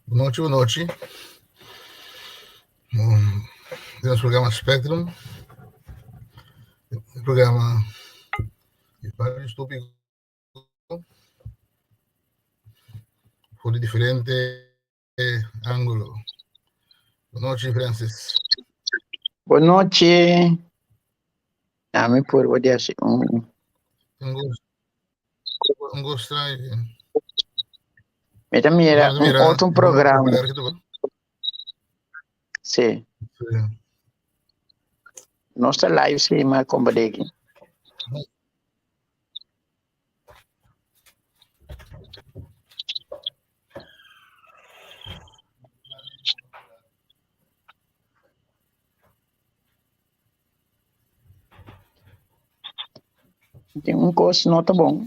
Boa noite, boa noite. Temos o programa Spectrum, programa de vários tópicos por diferente ângulo. Boa noite, Francis. Boa noite. Me por poder assim. Gosto estranho. Mira, outro programa. Sim. Nossa live sim, mas como aqui. Tem curso não tá bom.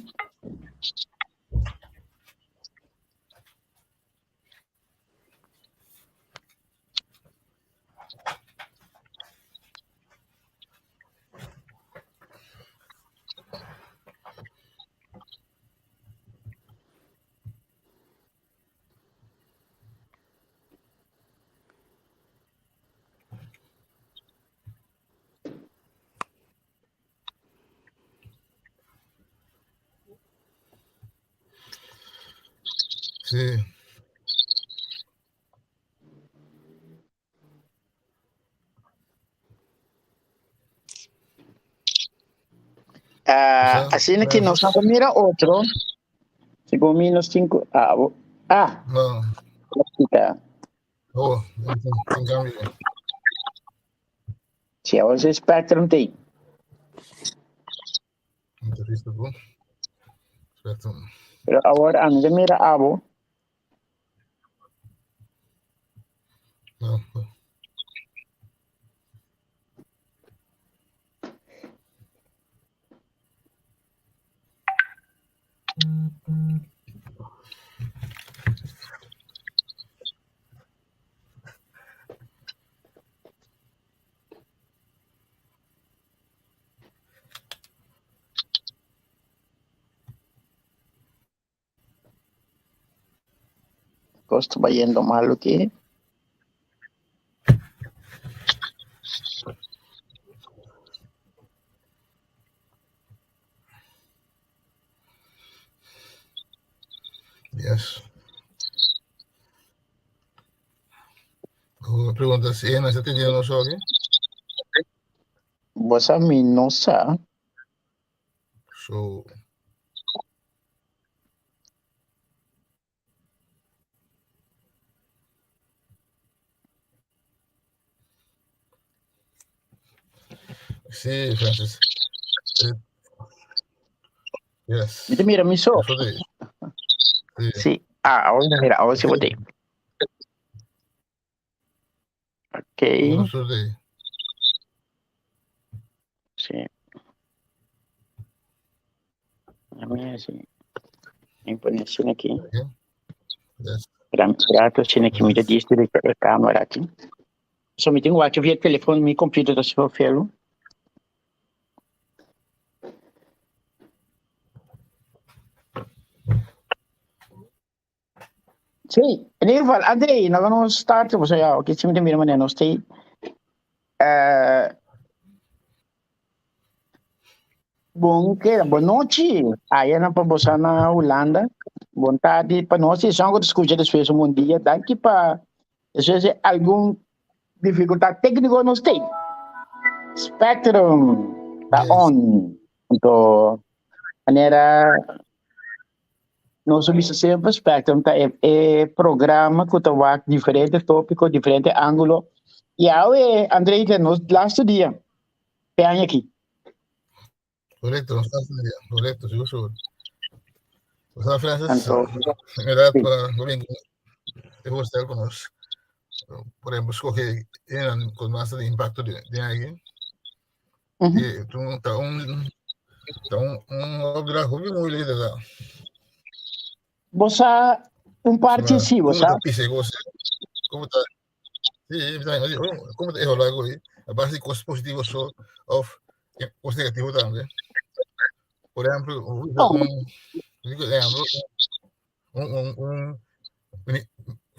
Sim. Assim que nós vamos mirar outro. Segundo menos 5. Não. Tá. Tem câmbio. Se hoje Spectrum tem. Entrevista bom. Spectrum. Pero agora anda mira abo. Não. Gosto bayendo malo que. Yes. Pergunta se você está entendendo o show aqui? Você me não sabe. Show. Sim, Francis. Yes. Mira, me sou. Sim. Mira, ahora sí voté. Ok. No sorteio. Sí. A minha, assim. Vem pôr assim aqui. Yes. Grato, assim, aqui, me diz a câmera aqui. Só me tenho que via telefone, me computer do seu filho. Sim, in ieder geval, André, nós vamos starten. Você já, o que você me mira, mané, nós tem. Bom, que boa noite. Aí na para você na Holanda. Boa tarde para nós. Se são escutar depois um dia, daqui para se algum dificuldade técnica nós tem. Spectrum tá on. Então, maneira nós subimos sempre Spectrum tá programa que tá diferente tópico, diferente ângulo. E aí, André, que nós last dia. Tem aqui. Correcto, no estás correcto, sí, uso. O sea, Francis, Então, era para eu gostar com nós. Por exemplo, escolher com massa de impacto de alguém. E tu tá gráfico muito lindo. Você parte sim, você. Como tá pise você? Como tá? Sim, como tá errado aí? A base de costos positivos só ou costos negativos também. Por exemplo,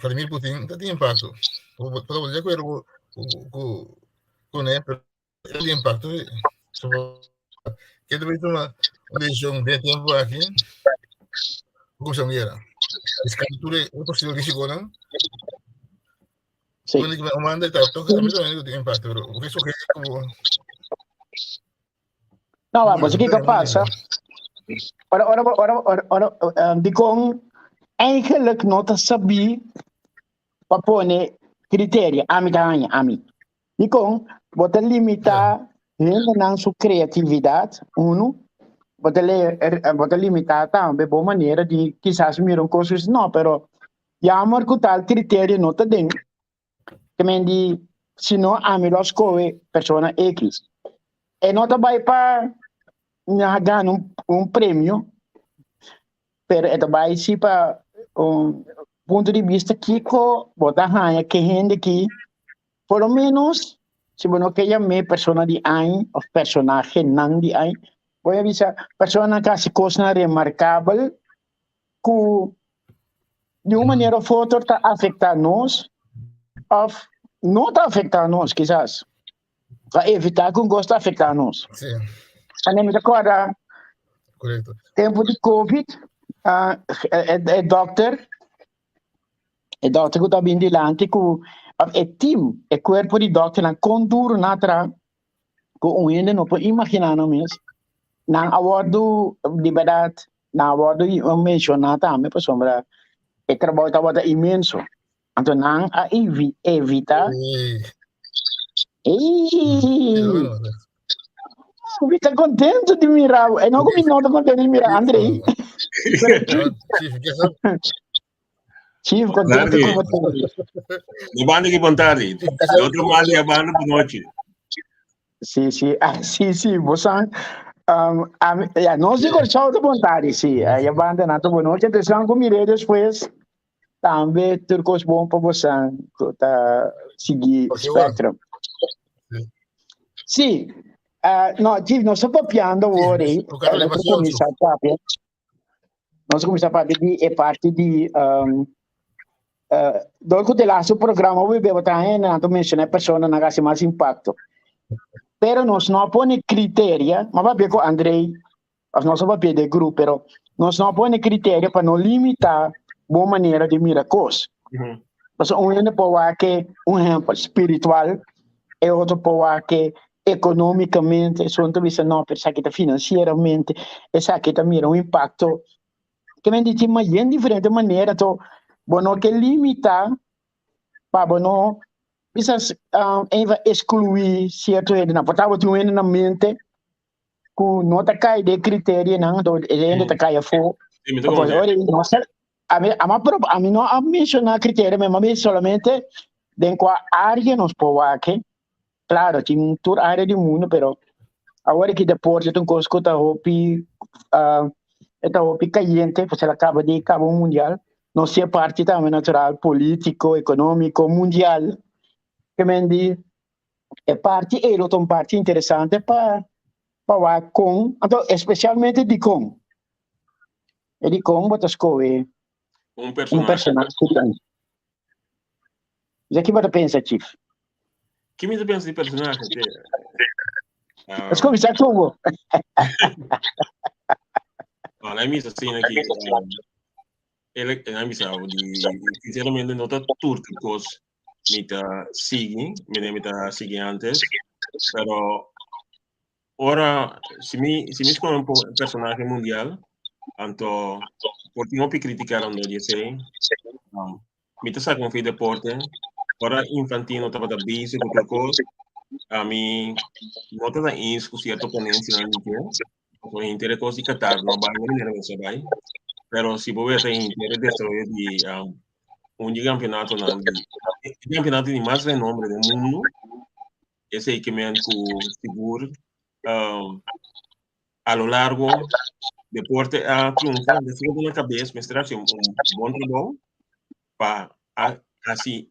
Vladimir Putin tem impacto. Para de acordo com ele, ele tem impacto. Que deve ter uma decisão bem tempo aqui. Como se mira? Esse captura é possível que chegou, não? Quando ele manda, tá, toca, a mim também tem impacto. O que isso é como... Não, mas o que passa? Ora, de com eigenlijk nota saber para pôr critério, ami. E com, bota limitar na sua criatividade, bota limitar também boa maneira de quizás mirar coisas não, pero jammer que tal critério nota dentro, que me di, se não a mim los coe persona X, e nota vai para ganhar prêmio, pero é vai se para ponto de vista que bota ganha que rende que por lo menos se você quer me persona de aí ou personagem não de aí vou avisar persona que se coisa remarcável que de uma maneira ou outra está afetar nós ou não está afetar nós quizás para evitar que gosta afetar nós. Sim. A me recorda Correto. Tempo de Covid é doctor que está bem dilante que é time, é corpo de doctor na conduro na tra que ainda não pode imaginar não mesmo na awardo de verdade na awardo mencionar também para sombra é trabalho estava imenso então não a evita eu estou contente de mirar eu não estou contente de mirar Andrei Chief, contente com você. De banda que vontade. Outro mal de banda por noite. Sim, você não se cortou de vontade, sim. A banda não por noite, então como mirei depois também ter coisas bom para você tá seguir Spectrum. Sim. Não, Chief, nós estamos papiando agora aí. Nós começamos a papiar de parte de dopo dell'altro programma vi bevo tanto non menziona persone che hanno mais impatto però non sono pone criteria ma va bene con Andrei non so va bene del gruppo però non sono pone criteria per non limitare buona maniera di miracos perché uno può anche un esempio spiritual e altro può anche economicamente sono visto no per sa che finanziariamente e sa che mira un impatto che mi dici ma in differente maniera to bueno que limita para bueno quizás excluir certo ele não portava tu na mente que não tá cai de critério não do ele tá cai a fo depois olha nossa a mim não a mencionar critério mas solamente dentro a área nos pode que claro tem um tour área do mundo pero agora que depois tem coisa que tá hopi caliente você acaba de cabo mundial não ser parte também natural, político, econômico, mundial, que me diz, é parte, e outra parte interessante para com, então, especialmente de com. E de com, você escolhe um personagem. Já que você pensa, Chief? Que me pensa de personagem? Escolhe, já tudo. Olha, me assim aqui. Ele é amizade sinceramente não está tudo because me está seguindo antes pero ora se me escolhe um personagem mundial então por não criticar onde eu sei me está sacando de deporte ora infantino estava da busy com outra coisa a mim não está em certo ponente na minha por interesse de Qatar não vai não vai pero se você tem interesse de um campeonato de mais renome do mundo esse equipamento seguro a lo largo deporte a triunfar de uma cabeça mas será um bom trabalho para assim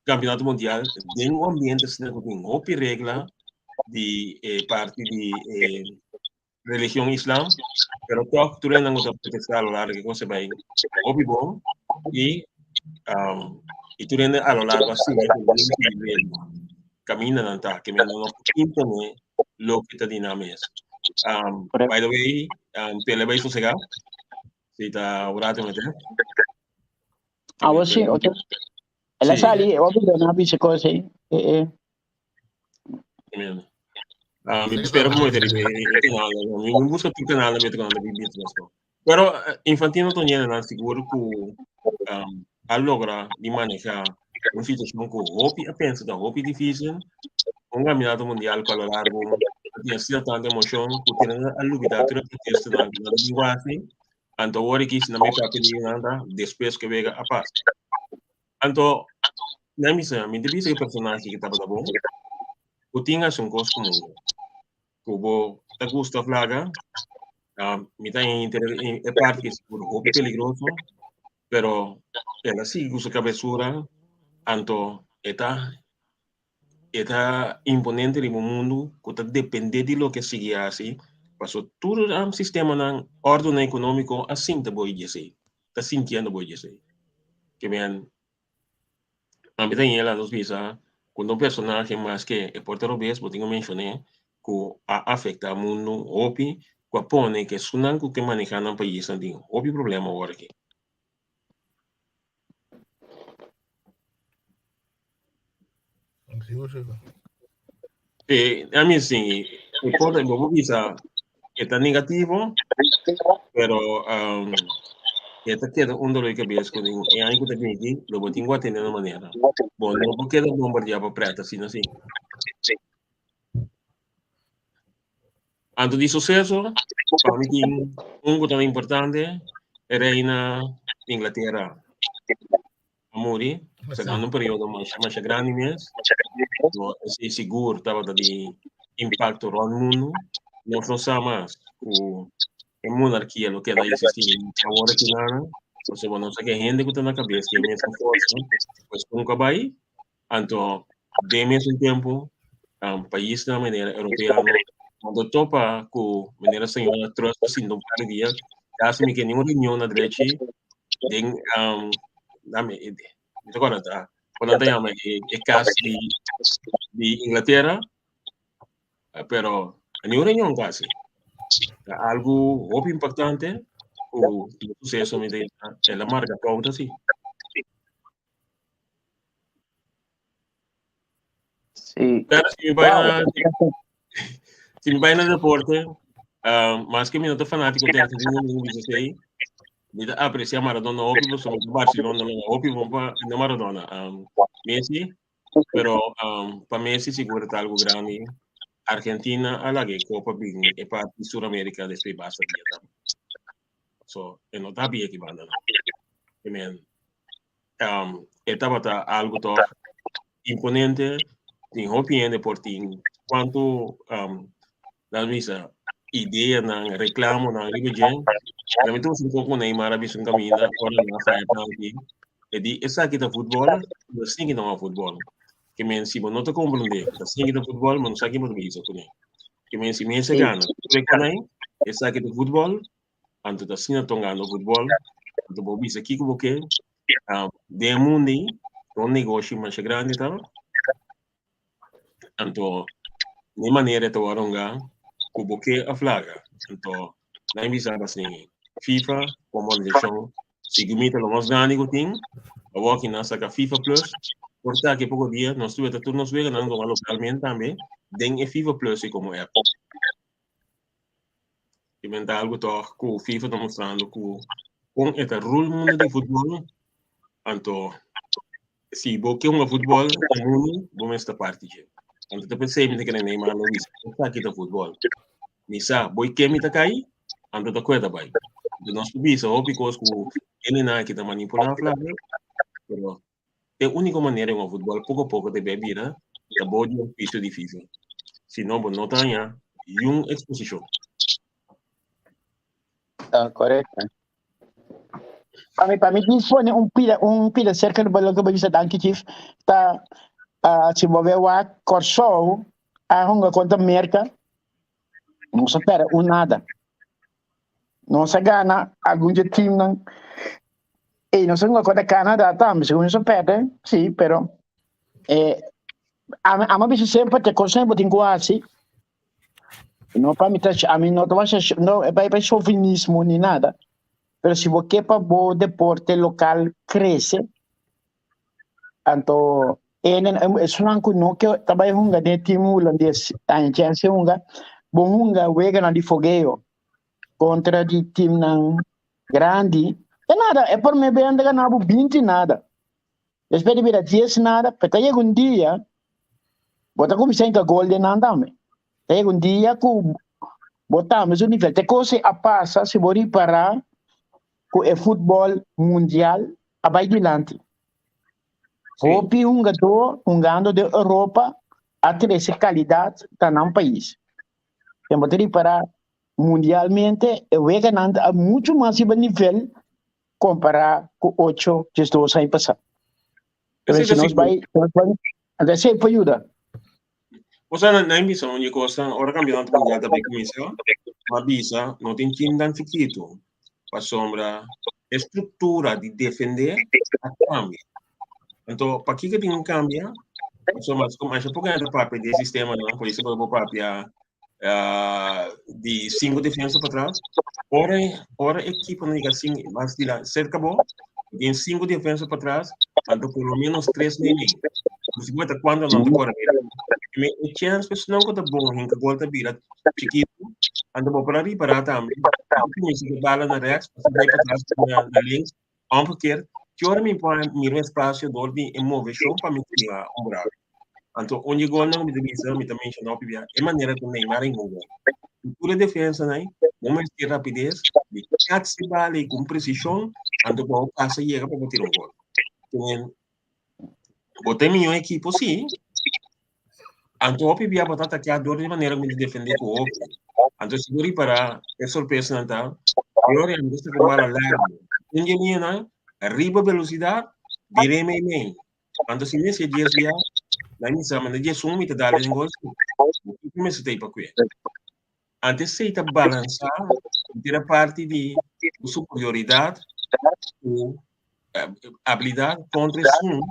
campeonato mundial em um ambiente com outra regra de parte de religião islam pero toda cultura não está protestar a lo largo que você vai óbvio e y tú tienes a lo largo así, camina nanta, que me no impone lo que te dinames. By the way, pele bay sosegado, si ta orate mete. Sì, okay. La sali, ovvio, non capisce cose. Mi spero come te il canale, mi busco tu canale mete con la business. Pero Infantino Toniene non sicuro che allora di manejar un situazione con hopi a pensa da hopi difficile, un campionato mondiale con lo largo, di sia tanta emozione, che tiene all'ubitato la protesta da linguaggi, anto ora che si non mi capi di nada, después che vega a paz. Anto, non mi devi che personaggi che stava da buon, che tinga un cos comune. Cubo ta gusta flaga, mi ta è parte che sicuro hopi peligroso, pero ela sí gusta cabeçura, anto eta imponente no mundo, que depende de lo que sigue assim, passou todo o sistema ng ordem econômico assim te boi dizer, ta sintiendo boi dizer, que bem, a mim tem ela dos visa, quando um personagem mais que é porta-robês, eu tenho mencionei, que afeta o mundo, opi, que pone que sunan que manejar no país, assim, opi problema agora aqui. A mí sí, el visa está negativo, pero esta queda un dolor que ves con el año que te aquí, lo botín a tener de manera. Bueno, no queda bombardeado para prata, sino así. Antes de suceso, para mí un cosa importante, reina Inglaterra morì, secondo un periodo mais grande mesmo, é seguro, estava de impacto no mundo, não só mais a monarquia, o que ela existia agora que nada, você não sabe que gente que está na cabeça, que é mesmo força, pois nunca vai, então, de mesmo tempo, país da maneira europeia, quando topa com maneira senhora trouxe assim no dia, caso me que nenhuma reunião na direita, tem agora tá, quando tem é caso de Inglaterra, pero nenhuma reunião quase. Algo muito importante, o sucesso me deu, ela marca pauta assim. Sì. Pero se me vai na deporte, mais que minuto fanático tem que dizer, me aprecia Maradona, óbvio, sou do Barcelona, óbvio, vamos para Maradona, Messi, pero para Messi seguro está algo grande. Argentina alagi Copa Bing e para Sudamérica después basta dia. So, não está bem que banda. Amen. Estava algo tão imponente, tem opinião por ti, quanto na misa ideia na reclamo na religião, na mito um pouco Neymar abiso um caminho, ora na faia aqui, e di essa aqui da futebol, assim que não é futebol. Que men si não te compreende, assim que da futebol, mas não sabe como isso com ele. Que men si me se gana, tu conai, essa aqui do futebol, anto da sina tongando futebol, anto bobi se aqui como que de mundo, um negócio mais grande tá? Anto de maneira to aronga, como que a flaga, anto na misa assim, FIFA como organização, seguimita lo mais grande que tem, a walking nasa ka FIFA Plus. Porta que poco día nos tuve turnos vegan ganando localmente también den e FIFA Plus y como app. Inventa algo todo que FIFA está mostrando que con este rule mundo de fútbol, anto si vos que un fútbol mundo vos esta parte. Anto te pensé que Neymar no dice, está aquí de fútbol. Misa, voy que mi ta kai, anto te cuenta bai. De nos visa o because que ele na que ta manipular flaga, pero é a única maneira em futebol, pouco a pouco, de beber, da boa de um piso difícil. Se não, não tem uma exposição. Corretto. Para mim, dispone pila cerca do balão que eu disse antes, Chief, tá, se mover o corso, a hunga contra merca, não se perde nada. Não se gana, algum time não, E non sono ancora Canada, tam, secondo sapete? Sì, però. A me piace sempre che cosa in quasi. No, para mí, a mí no te vas a, no, es chauvinismo ni nada. Pero si vos que para vos deporte local crece, anto es un anco no que trabaja hunga de team holandés, en chance hunga, bo hunga wega na di fogueo contra di team nan grandi. E nada, é por me bem de ganhar 20 nada. Espero ver 10 nada, pero llega un día, bota como se enca gol de nandame. Llega un día que botamos o nível. Te coisa a passa se vou reparar com o futebol mundial abai dilante. Hopi um jogador da Europa a ter essa qualidade tá num país. Tem que reparar mundialmente é ganhando a muito mais nível comparar com 8 gestos aí passar. Então se nós vai até se ajuda. O sea, na bisa ogni cosa, ora cambiando mundial da comissão, ma bisa non tem tindan fiquito, pa sombra, estrutura di defender a cambia. Então, para que tem cambia, insomma, come c'è poco da parte del sistema, no? Por isso proprio proprio di 5 difesa para trás, ora equipa não diga assim, mas de cerca bom, tem 5 defesa para trás, então pelo menos 3 nem. Se você quando não te corre, me chance que não que tá bom, hinca volta vira chiquito, anda bom para reparar também. Porque se bala na rex, se vai para trás na links, omgekeerd, que ora me põe mir espaço door die emoção para me tirar braço. Então, onde gol não me devia me também não pivia, é maneira que Neymar em gol. Pura defesa, né? Momento de rapidez, de catse bala com precisão, então bom passa e chega para bater gol. Então, botei minha equipe sim. Então, o pivia botar atacar de maneira que me defender com o outro. Então, se eu reparar, é surpresa não tá? Eu olho a com bala larga. Ninguém né? Arriba velocidade, direi meio. Então, se nesse dia na missa, mas dia sumi te dar em gol. O que me se tem para quê? Antes se te balançar, tira parte de superioridade, ou habilidade contra isso.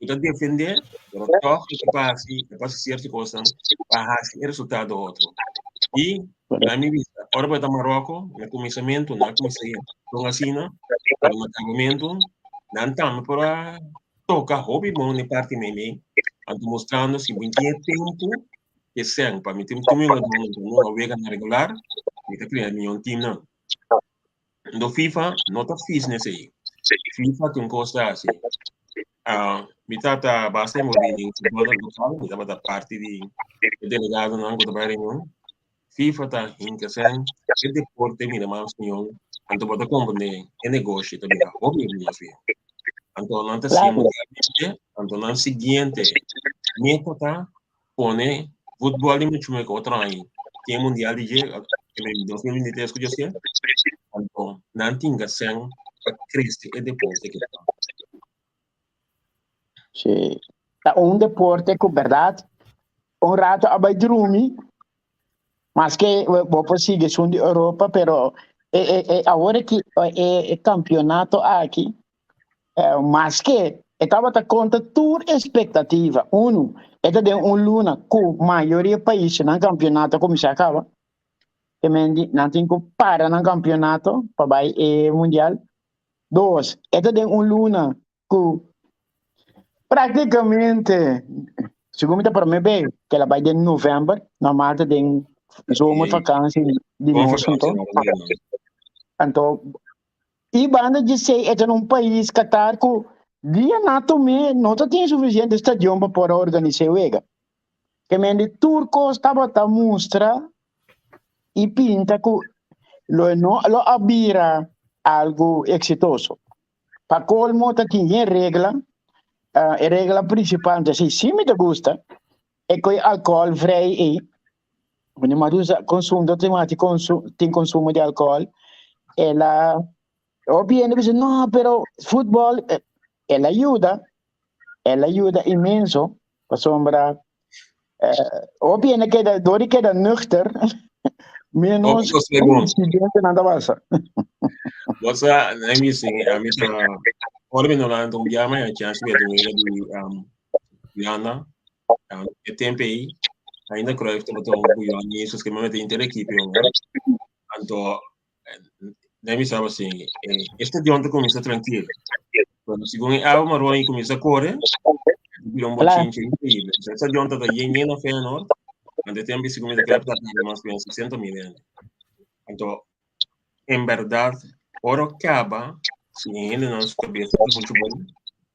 Para defender, para toque que passe certa coisa, para o resultado outro. E, na minha vista, ora para Marrocos, no começamento, na comecei, então assim, para o acabamento, não estamos para tocar hobby bom na parte meme, mostrando se muito tempo que sem para me ter um time não vega na regular, me tá criando meu time não. Do FIFA não tá fiz nesse aí. FIFA tem coisa assim. Me tá bastante movimento futebol local, me tá da parte de delegado não que trabalha não. FIFA tá em que sem o deporte me dá mais opinião, então pode compreender é negócio também, hobby não sei. Então não tá sendo então não seguinte meta tá pone futebol de muito mais outro aí tem mundial de em 2023 que eu sei então não tinha sem para crescer o deporte que sim deporte que verdade rato abai dormir mas que vou conseguir sul de Europa pero agora que é campeonato aqui mas que estava a conta toda expectativa. Esta de luna com a maioria dos países no campeonato como se acaba. E não tem que parar no campeonato para o mundial. 2, esta de luna com praticamente, segundo para mim bem, que ela vai de novembro, normalmente tem zomer vakantie de nós então e banda de ser é um país Qatar que dia nato me não tem suficiente estadião para organizar o ega que me de turco estava a mostrar e pinta que lo abira algo exitoso para colmo tinha regra a regra principal de se me te gusta é que álcool frei e quando mais consumo tem consumo de álcool ela obviamente dice no pero fútbol ela ajuda imenso para sombra obviamente queda nuchter menos incidente nada passa Você, a mim ora me non hanno un chiama e chance di Diana e tempi ainda Cruyff to botou Guiani isso que momento inter equipe anto nem me sabe assim este de ontem começa tranquilo quando segundo a Maroni começa a correr vira um Claro. bochinho incrível essa de ontem da Yenye na Feyenoord ante tempo segundo da club da mais bem 60 milhões então em verdade ora acaba se ainda não se cabeça do futebol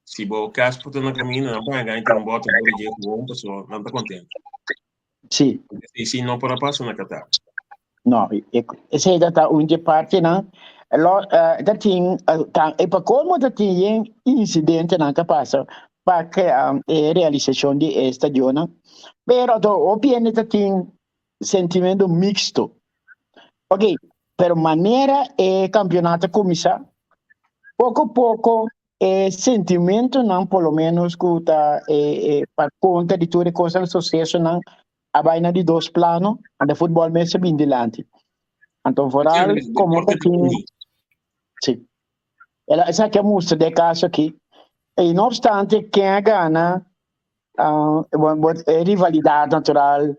se o Caspo está na caminho não vai ganhar um bote por dia com uma pessoa não está contente Sì, e se não para passar na Qatar no, se data unde parte na dat ting e pa colmo dat ting incidente na capasa pa che realizazione di stagione però do opinione dat ting sentimento mixto ok per maniera e campionato comincia poco a poco sentimento non por lo menos scuta per conta di tutte le cose che successo a vaina di dos plano and football messe bin dilanti então foral como que sì ela sa che mostra de caso aqui e não obstante quem ganha rivalidade natural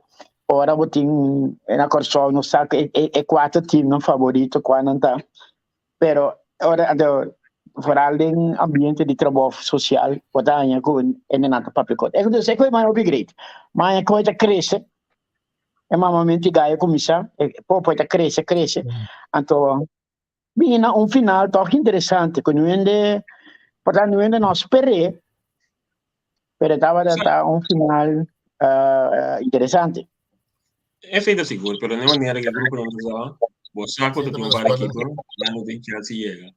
ora botin na corso não sa que é quatro time não favorito quando não tá pero ora foral em ambiente de trabalho social potanya com nata papel é que sei que mais upgrade mas a coisa cresce e mamamente Gaia comincia e poi cresce então bina un final toch interessante con portanto non sperare per data un final interessante é feito seguro pero não maneira que o grupo não usava o saco do time para equipe já não tem chance de chegar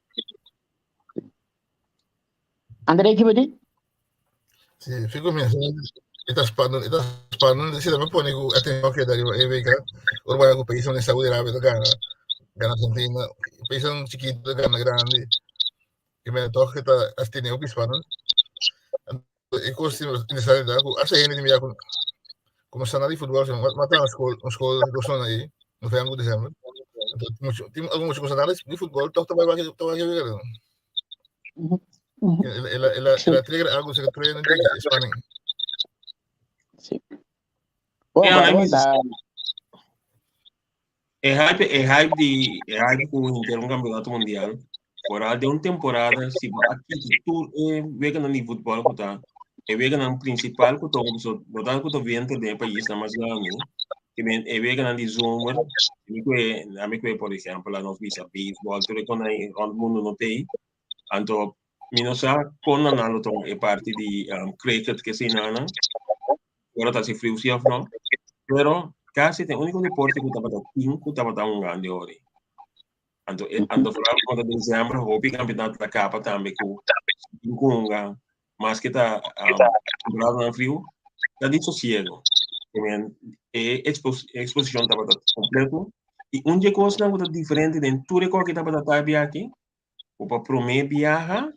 Andrei que vedi? Sì, figo mio, ita spanno, sì, ma poi nego attenzione che arriva e vega, ormai con paesi in Saudi Arabia, Ghana Argentina, paesi sono chiquito, Ghana grandi, che me tocca a stineo che spanno. E così in Saudi Arabia, a sei anni mi ha come stanno di football, ma tra una scuola che sono aí, no final de dezembro. Tem algumas coisas de futebol, então vai ver. Ela treina algo que treina de Espanha. Sì. Oh, é hype com um campeonato mundial fora de uma temporada se aqui tu vega no futebol que tá é vega no principal que tô botar que tô vendo de país na mais grande que bem é vega no zoomer amigo por exemplo lá nós visa beisebol tu reconhece o mundo não tem então minosa con nalo to é parte de cricket que se nana agora tá se frio se não pero casi tem único deporte que estava um grande hora. Ando falar contra dezembro, houve campeonato da capa também com mas que tá no frio, tá de sossego. Também exposição estava completo e dia coisa não tá diferente de tudo que estava da tarde aqui. O para primeiro viaja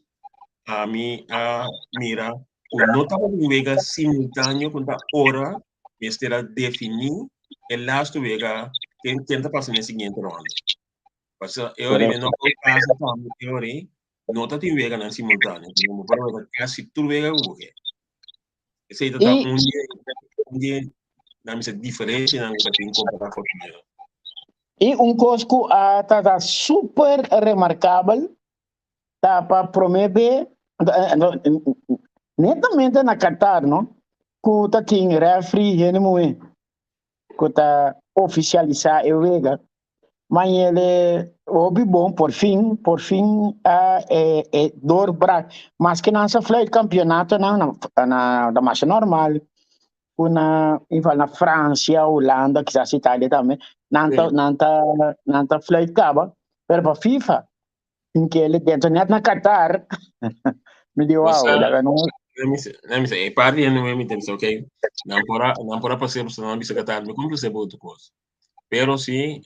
a mira o não estava de vega simultâneo com a hora que será definir el last vega tenta passar na seguinte ronda. Parce eu não passa tanto teoria, não tá tem vega na simultâneo, como para ver quase tudo vega o que. Esse aí tá dia na minha diferença na que tem comparar com o e coisa tá super remarcável tá para promover netamente na Qatar, não? Que tá tem referee e que tá oficializar o vega mas ele houve bom por fim dor bra mas que não se foi campeonato na massa normal na França Holanda que já se Itália também não foi acaba pero para FIFA em que ele dentro net na Qatar me deu não sei parte não me interessa ok não para passar por não bisa Qatar me compra ser outra coisa pero sim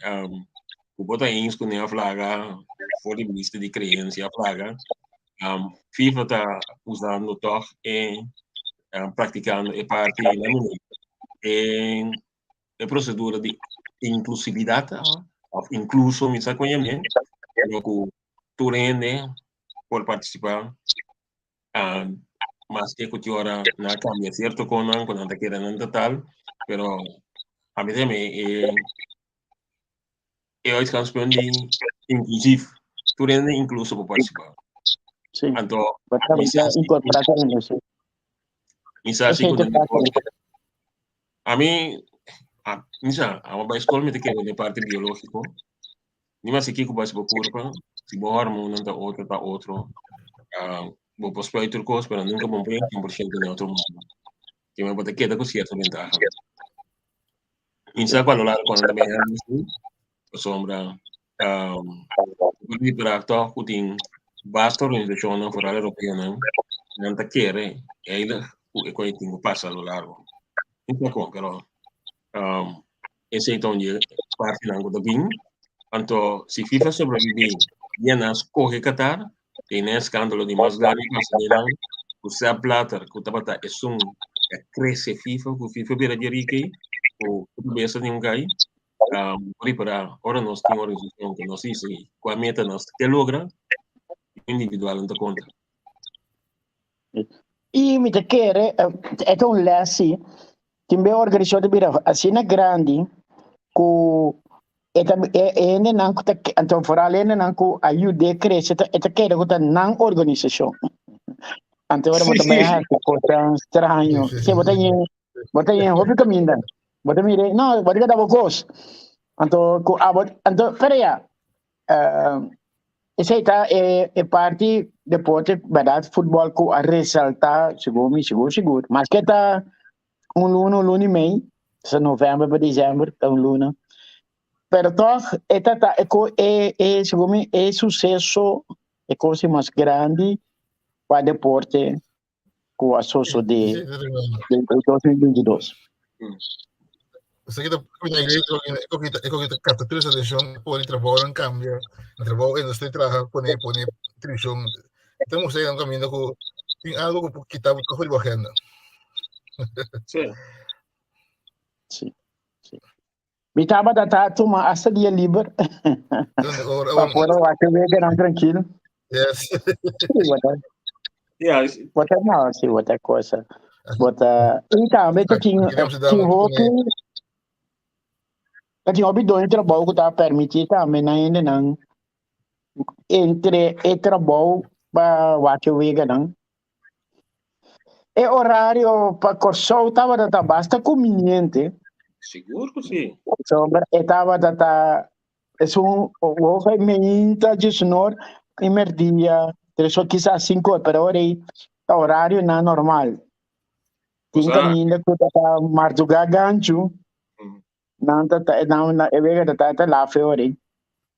o bota isso com a flaga for de vista de criança a flaga FIFA está usando toch praticando parte em procedura de inclusividade incluso me sabe conhecer logo tu rende por participar mas que ahora na cambia cierto con cuando te quedan en total, pero a mí me hoy campeón de inclusive, tú eres incluso para participar. Sí. Anto, Incorporación en eso. Misasi con el deporte. A mí, Nisa, a una escuela me te quedo de parte biológico. Ni más aquí como es curva, si vos hormona ta otro, vos pues puede ir cosas, pero nunca me voy 100% de otro mundo. Que me puede quedar con cierta ventaja. Insa cuando también hay sombra, quindi per atto Putin basta organizzazione forale europea non ta chiere e quei tempo passa a lo largo in poco però e se toglie parte nango da bin anto si FIFA sopravvive viene a scoge Qatar tiene scandalo di Masgani Masnina usa Blatter kutabata e sun cresce FIFA ku FIFA per dirike o biasa di un gai para ora nós temos organização que nós isso com a meta nós que logra individual não conta. E me te quer é um lesse que me organizou de bira assim na grande com é não que então fora além não que ajude crescer é te quer que não organização então ora muito bem é coisa estranho se bota em hobby caminho bota mire não bota que dá bocos então peraí essa é parte depois verdade futebol que a ressaltar seguro mas que tá luna e meio de novembro para dezembro tá luna pero toch é segundo é sucesso é coisa mais grande para deporte com a socio de 2022 Sa kita kita captura essa decisão pode trabalhar em cambio trabalho ainda estou trabalhando pone tradição estamos aí um caminho com tem algo que kita fora da agenda sim me tava da tuma essa dia livre para fora lá que ver não tranquilo yes bota não sim bota coisa bota então me tinha hobby dois trabalho que tá permitido também ainda não entre trabalho para o que eu não é horário para corso tava da basta conveniente Seguro que sim. Sobre estava da o foi meinta de sonor emerdia só quizás 5 per hora horário não normal tem caminho que tá marzuga gancho não é vega tá lá fora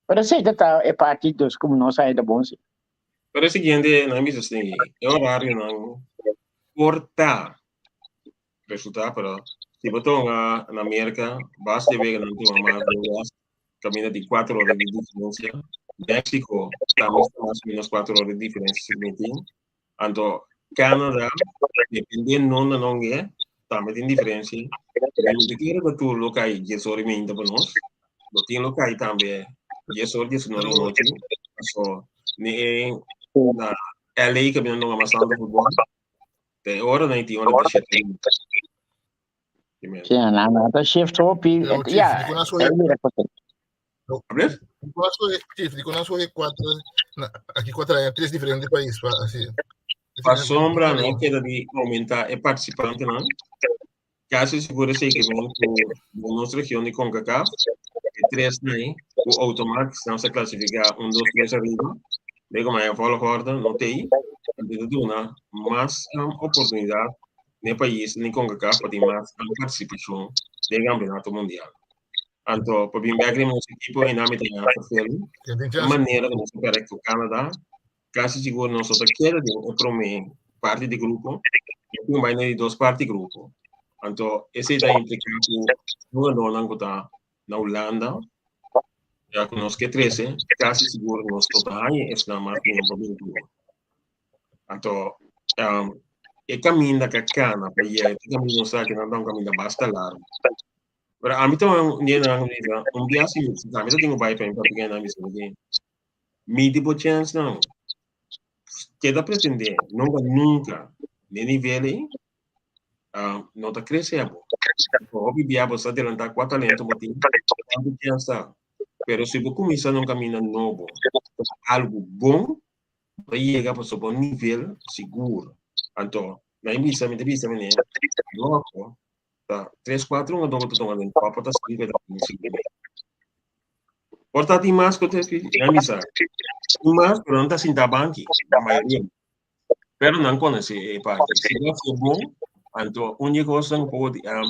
para sei tá é parte dos como nós sai da bom sim para o seguinte não me assim é horário não portar resultado para se botou na América basta ver não tem mais caminha de 4 horas de diferença México também está mais ou menos 4 horas de diferença então Canadá dependendo não é também tem diferença se quer que tu local 10 horas e para nós não tem local também 10 horas 19 noite só na LA que não é mais alto futebol tem hora não tem hora de sim não tá shift op yeah conozco aqui 4 anos 3 diferentes países assim a sombra não queda de aumentar é participante não caso seguro sei que vem com nossa região de CONCACAF e 3 né o automático não se classificar 1 2 3 arriba Digo, mas eu falo agora, não tem, mas oportunidade no país, nem com para ter mais participação do campeonato mundial. Então, para vir bem nosso equipe, ainda me tem a fazer de maneira que nós esperamos que o Canadá, quase seguro, nós só quer de parte do grupo, e vai de 2 partes do grupo. Então, esse daí implica que não está na Holanda, já que nós que 13, quase seguro nós totalmente está mais em problema. Então, o caminho da cana para ir, o caminho não sabe que não dá caminho basta largo. Mas a mim também dia assim, a mim tenho vai para pegar na missão de me tipo chance não. queda pretender, nunca, de nível não está crescendo. Hobby diabo está adelantar 4 talentos, mas tem tanto pensar. Pero se você começar num caminho novo, algo bom, vai chegar para um nível seguro. Então, na emissão, né? Logo, tá, 3, 4, uma doma tomando em papo, tá 5, tá 5. Portanto, tem mais que eu tenho na emissão. Mas, pero não está sem tabanque, a maioria. Pero não conhece parte. Se não for bom, então, a única coisa que pode, a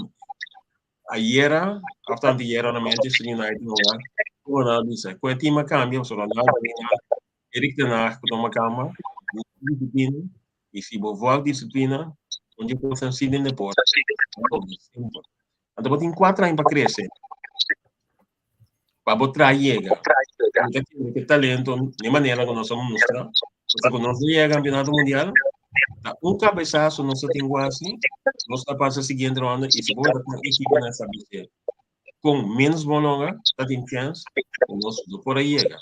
after the year na Manchester United, não bisa. Kung time cambia, so Ronaldo, Erik ten Hag, kung makama, disciplina, e se bovar disciplina, onde possa ser dentro de porta. Então, tem 4 anos para crescer. Para botar chega. Que talento, de maneira que nós somos mostrar. Quando nós chegamos ao campeonato mundial, cabeçaço nós temos assim, nós passamos o seguinte ano e se botar com a equipe nessa visão. Com menos bolonga, está tem chance, nós por aí chega.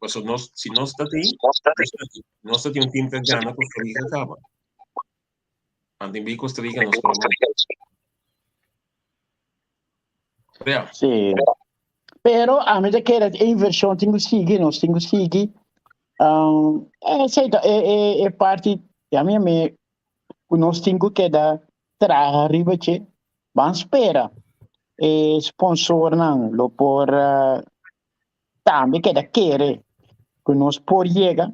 Se nós está tem, nós temos um time que ganha, Costa Rica acaba. Antes de Costa Rica, nós problema. Sim. Pero a medida que a inversão tem que seguir, nós temos que seguir. É parte, a minha nós temos que dar arriba que vamos esperar. Sponsor não, lo por também que da querer que nós por chega.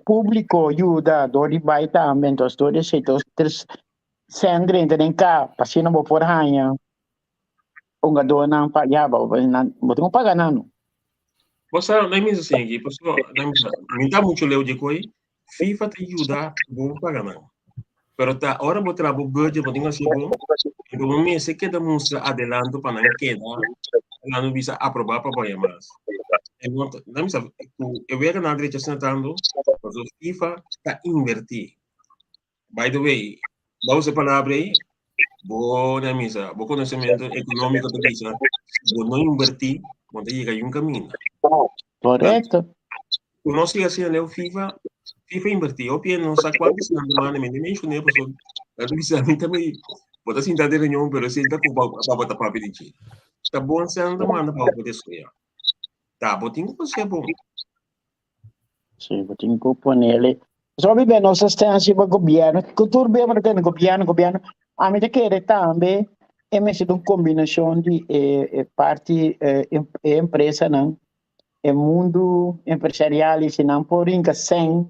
Público ajuda, dori vai também, então dori se tos sangue em cá, passando por ranha. Unga doon na ang pagyaba, buti mo paga na, no? Você não é mesmo assim, aqui, pessoal, me dá muito leu de coisa, FIFA te ajuda, bom pagar não. Pero tá, hora vou tirar o budget, vou ter que ser bom, então o mês se queda mostra adelanto para não queda, lá não visa aprovar para apoiar mais. Não sabe, eu vejo na direita sentando, mas o FIFA está invertido. By the way, dá essa palavra aí, boa misa, bom conhecimento econômico da misa, bom não invertir, quando chega em caminho. Correto. O nosso assim é o FIFA invertiu, eu não sei quantos na demanda, mas nem isso nem passou. A misa também, pode assim dar de reunião, pero se está com para botar para pedir. Tá bom se não demanda para poder escolher. Tá, botinho que ser bom. Sim, botinho que pôr nele. Só bem nossa assistência para o governo, cultura bem para o governo. A medida que ele também é uma combinação de parte empresa, não? É mundo empresarial, se não por inca sem,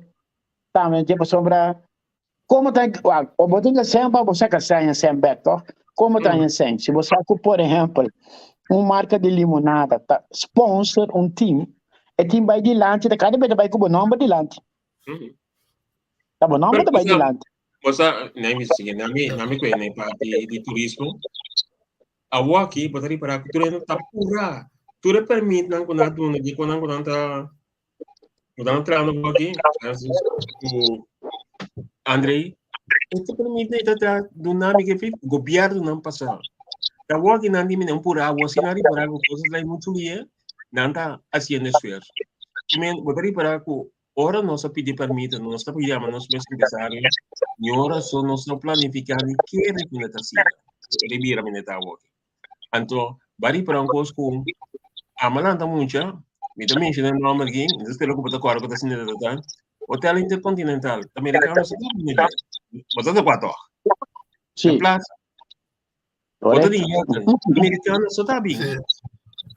também tipo sobre como tem, o botinho sempre você que sai sempre, como tem sem. Se você por exemplo, uma marca de limonada, tá, sponsor um time, e time vai dilante, cada vez vai com o nome dilante. Tá bom, nome vai dilante. Você nem me sigue, não me conhece parte de turismo. A aqui, botar para a cultura está pura. Tudo permite não quando está entrando aqui, o Andrei, isso permite estar dinâmica que o governo não passa. Tá aqui não dimina por água, se não por água, coisas lá muito dia, não está fazendo esforço. Também botar para que ora nós pedir permite, nós pedimos nós empresários, e ora só nós planificar que refinatação, revira mineta aqui. Então, bari para coisa com amalanta muito, me também ensinando no Amarguim, espero que você corra com a cena da tarde. Hotel Intercontinental, americano, se não me engano. Você tem 4 horas. Sim. Hotel americano, só está bem.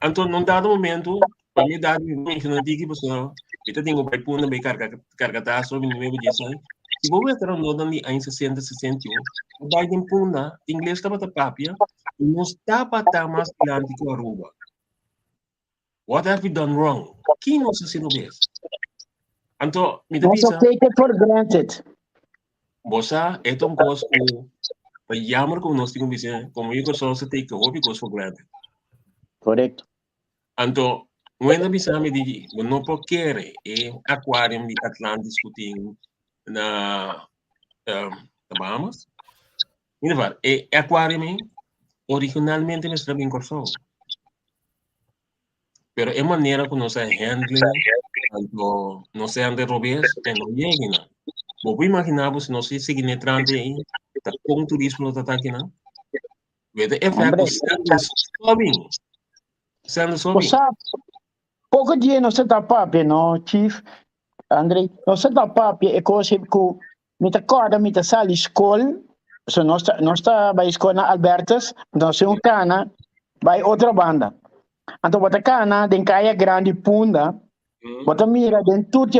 Então, num dado momento, para me dar mencionando que você eu tenho que pôr bem carga sobre o meu dia. Se você entrar no nome em 60, 61, vai em puna, inglês estava da papia, e não estava tão mais grande que a Aruba. What have we done wrong? Quem não se sino bem? Então, me dá pisa. Take it for granted. Você é tão coisa que jammer como nós temos visto, como eu só se take it because for granted. Correto. Então, quando bisa me diz, não pode querer aquário de Atlântico tem na Bahamas. Mira, aquário originalmente me estava em Corsol. pero é maneira que nós handling, então, nós ande robês, e não chega. Vou imaginar se nós seguir entrando aí, tá com turismo no ataque, não? Vede efeito sendo sobbing. Pouco dia não se dá papo, não, Chief, André, não se dá papo, é coisa que me acorda, me sala escola, so nós está vai escola na Albertas, nós temos cana, vai outra banda. Então, bota cana, tem caia grande punda, bota mira, tem tudo,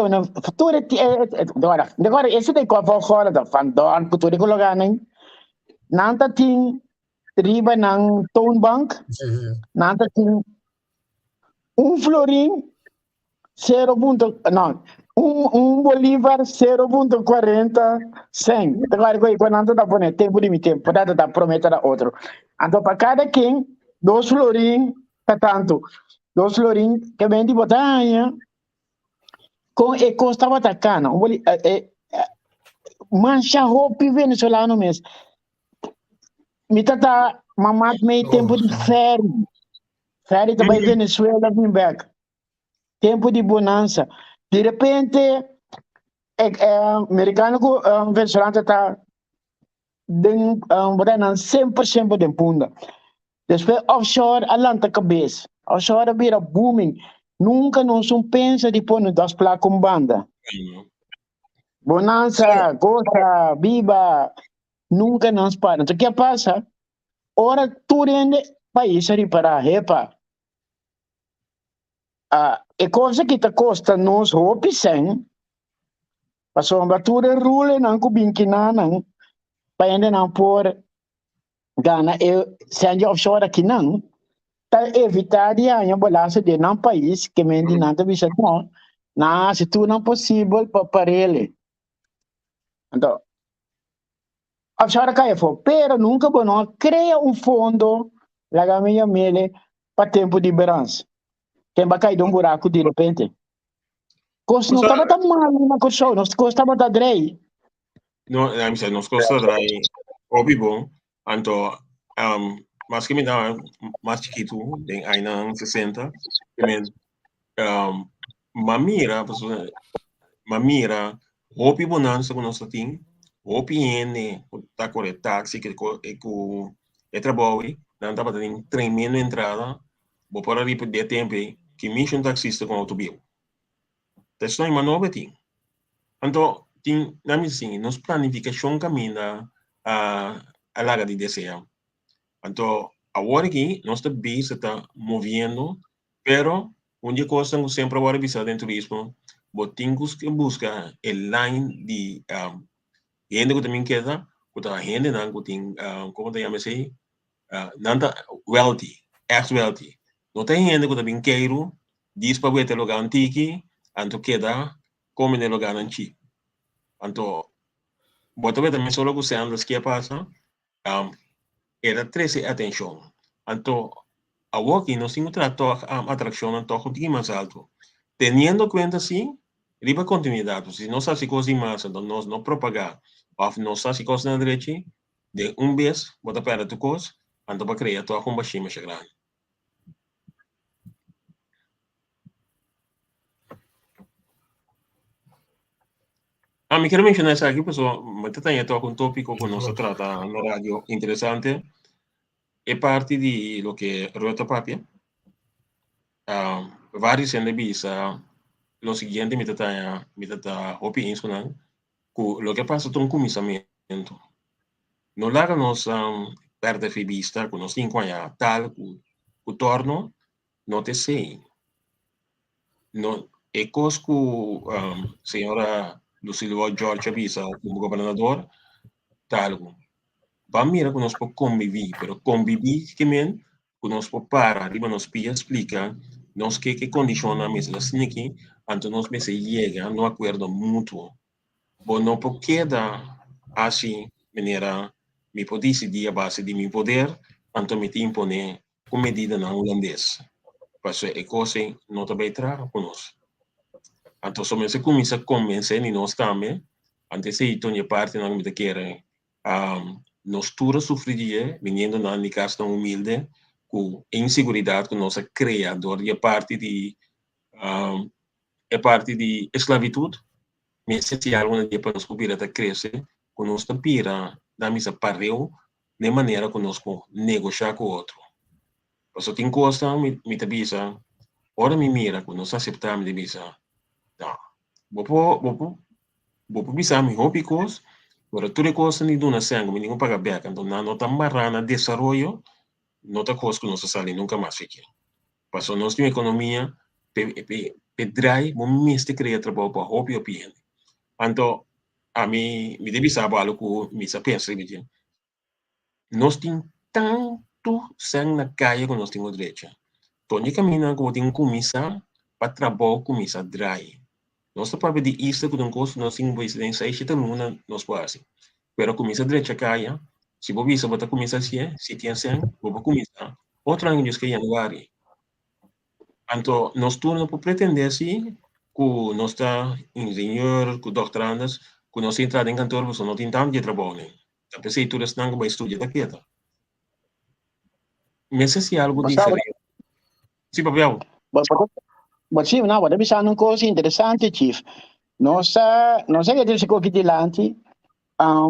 agora, esse tem que fazer fora da fandon, por tudo que lugar, né? Nanta tem riba ng Tone Bank, nanta tem florim 0. Não, bolívar 0.40 100. Agora, quando está pondo tempo de tempo, pode estar prometendo outro. Então, para cada quem, 2 florim, tá tanto. 2 florim, que vem de botanha, com e costa batacana. Mancha roupa venezuelano mesmo. Me tata mamat meio tempo de férias. Férias também Venezuela, vem back. Tempo de bonança. De repente, americano que venezuelano está botando 100% de punda. Depois, offshore, alanta cabeça. Offshore vira booming. Nunca nos pensa de pôr das placas com banda. Bonança, gosta, viva, nunca nos para. Então, o que passa? Ora, tu rende país a reparar, repa. E coisa que te costa nos roupa sem, passou uma batura rule, não cubim que não, para ainda não pôr gana, e se offshore aqui não, para evitar de a balança de um país que me diz nada bisa não, se tu não possível para ele. Então, offshore cai fora, pero nunca bom cria fundo, lá minha mele para tempo de esperança. Quem vai cair de buraco de repente. Costa não estava tão mal na coisa, não estava tão drei. Não, nos costa drei, óbvio bom, então, mas que me dá mais chiquito, tem ainda 60, mamira, hopi bonança que nós temos, hopi ene, tá correto, táxi que é trabalho, não estava tendo tremendo entrada, vou para ali por de tempo que mission taxista com autobio. Isso é uma nova ting. Então, na minha nos planificação caminha a larga de desejo. Então, agora aqui, nossa base está movendo, pero onde coisa que sempre agora visa dentro do turismo, temos que buscar a line de gente que também queda, que a gente não que tem, como te chama assim, nada wealthy, ex-wealthy. Não tem gente que também queira, diz para ver o lugar antigo, então queda como no lugar antigo. Então, bota ver também só o que você anda que passa, era 13 atenção. Então, a walking nós temos atração um pouco mais alto. Teniendo cuenta assim, riba continuidade. Se nós fazemos coisas mais, então nós não propagar, ou nós fazemos coisas na direita, de vez, bota para tu coisa, então para criar tua combaixinha mais grande. Me quero mencionar isso aqui, pessoal, mas tem um tópico que nós trata na rádio interessante, é parte de lo que Rota Papia. Vários entrevistas, lo siguiente, me está opinião, que lo que passa com o comissamento. Não larga nos perde de vista, que nós temos tal, o torno, não te sei. Não, é coisa que senhora Lucilio George avisa como governador, tal. Vamos mirar que nós podemos conviver, pero conviver que men, que nós podemos parar, arriba nos pia explica, nos que condiciona mesmo assim aqui, então nós me se chega no acordo mútuo. Bom, não pode quedar assim, maneira, me pode decidir a base de meu poder, então me impõe com medida na holandês. Porque é coisa não também traga conosco. Então, somente começa a convencer e nós também, antes de ir parte não me quer, nós todos sofreria, vindo na casa tão humilde, com inseguridade que nós criador e é parte de esclavitud, mas se alguma dia para nós cobrir até crescer, com nós pira da missa pareu, de maneira que nós negociar com o outro. Porque tem coisa, me tabisa, ora me mira, quando nós aceitamos de bisa, não, vou bisa me hobby coisa, agora tudo coisa nem dona sangue, me ninguém paga beca, então não tá marrana desenvolvimento, não tá coisa que nós sali nunca mais fique. Passou nós tem economia, pedrai, vamos mestre criar trabalho para hobby ou piende. Então, a mim, me deve saber algo que me pensa, nós tem tanto sangue na caia que nós temos direito. Tony caminha com tem comissão para trabalho comissão dry. Nós estamos para de isso que nós temos residência e se luna nós quase. Pero comissão direita caia, se você visa botar comissão se tem sangue, vou comissão. Outro ano diz que é lugar. Então, nós turno para pretender assim, que nós está engenheiro, que doutorandas, que nós entrada em cantor, você não tem tanto de trabalho. A prefeitura está vai estudar da quieta. Mas se algo diferente. Sim, papel. Mas sim, não, deve ser uma coisa interessante, Chief. Nossa que deve ser aqui delante,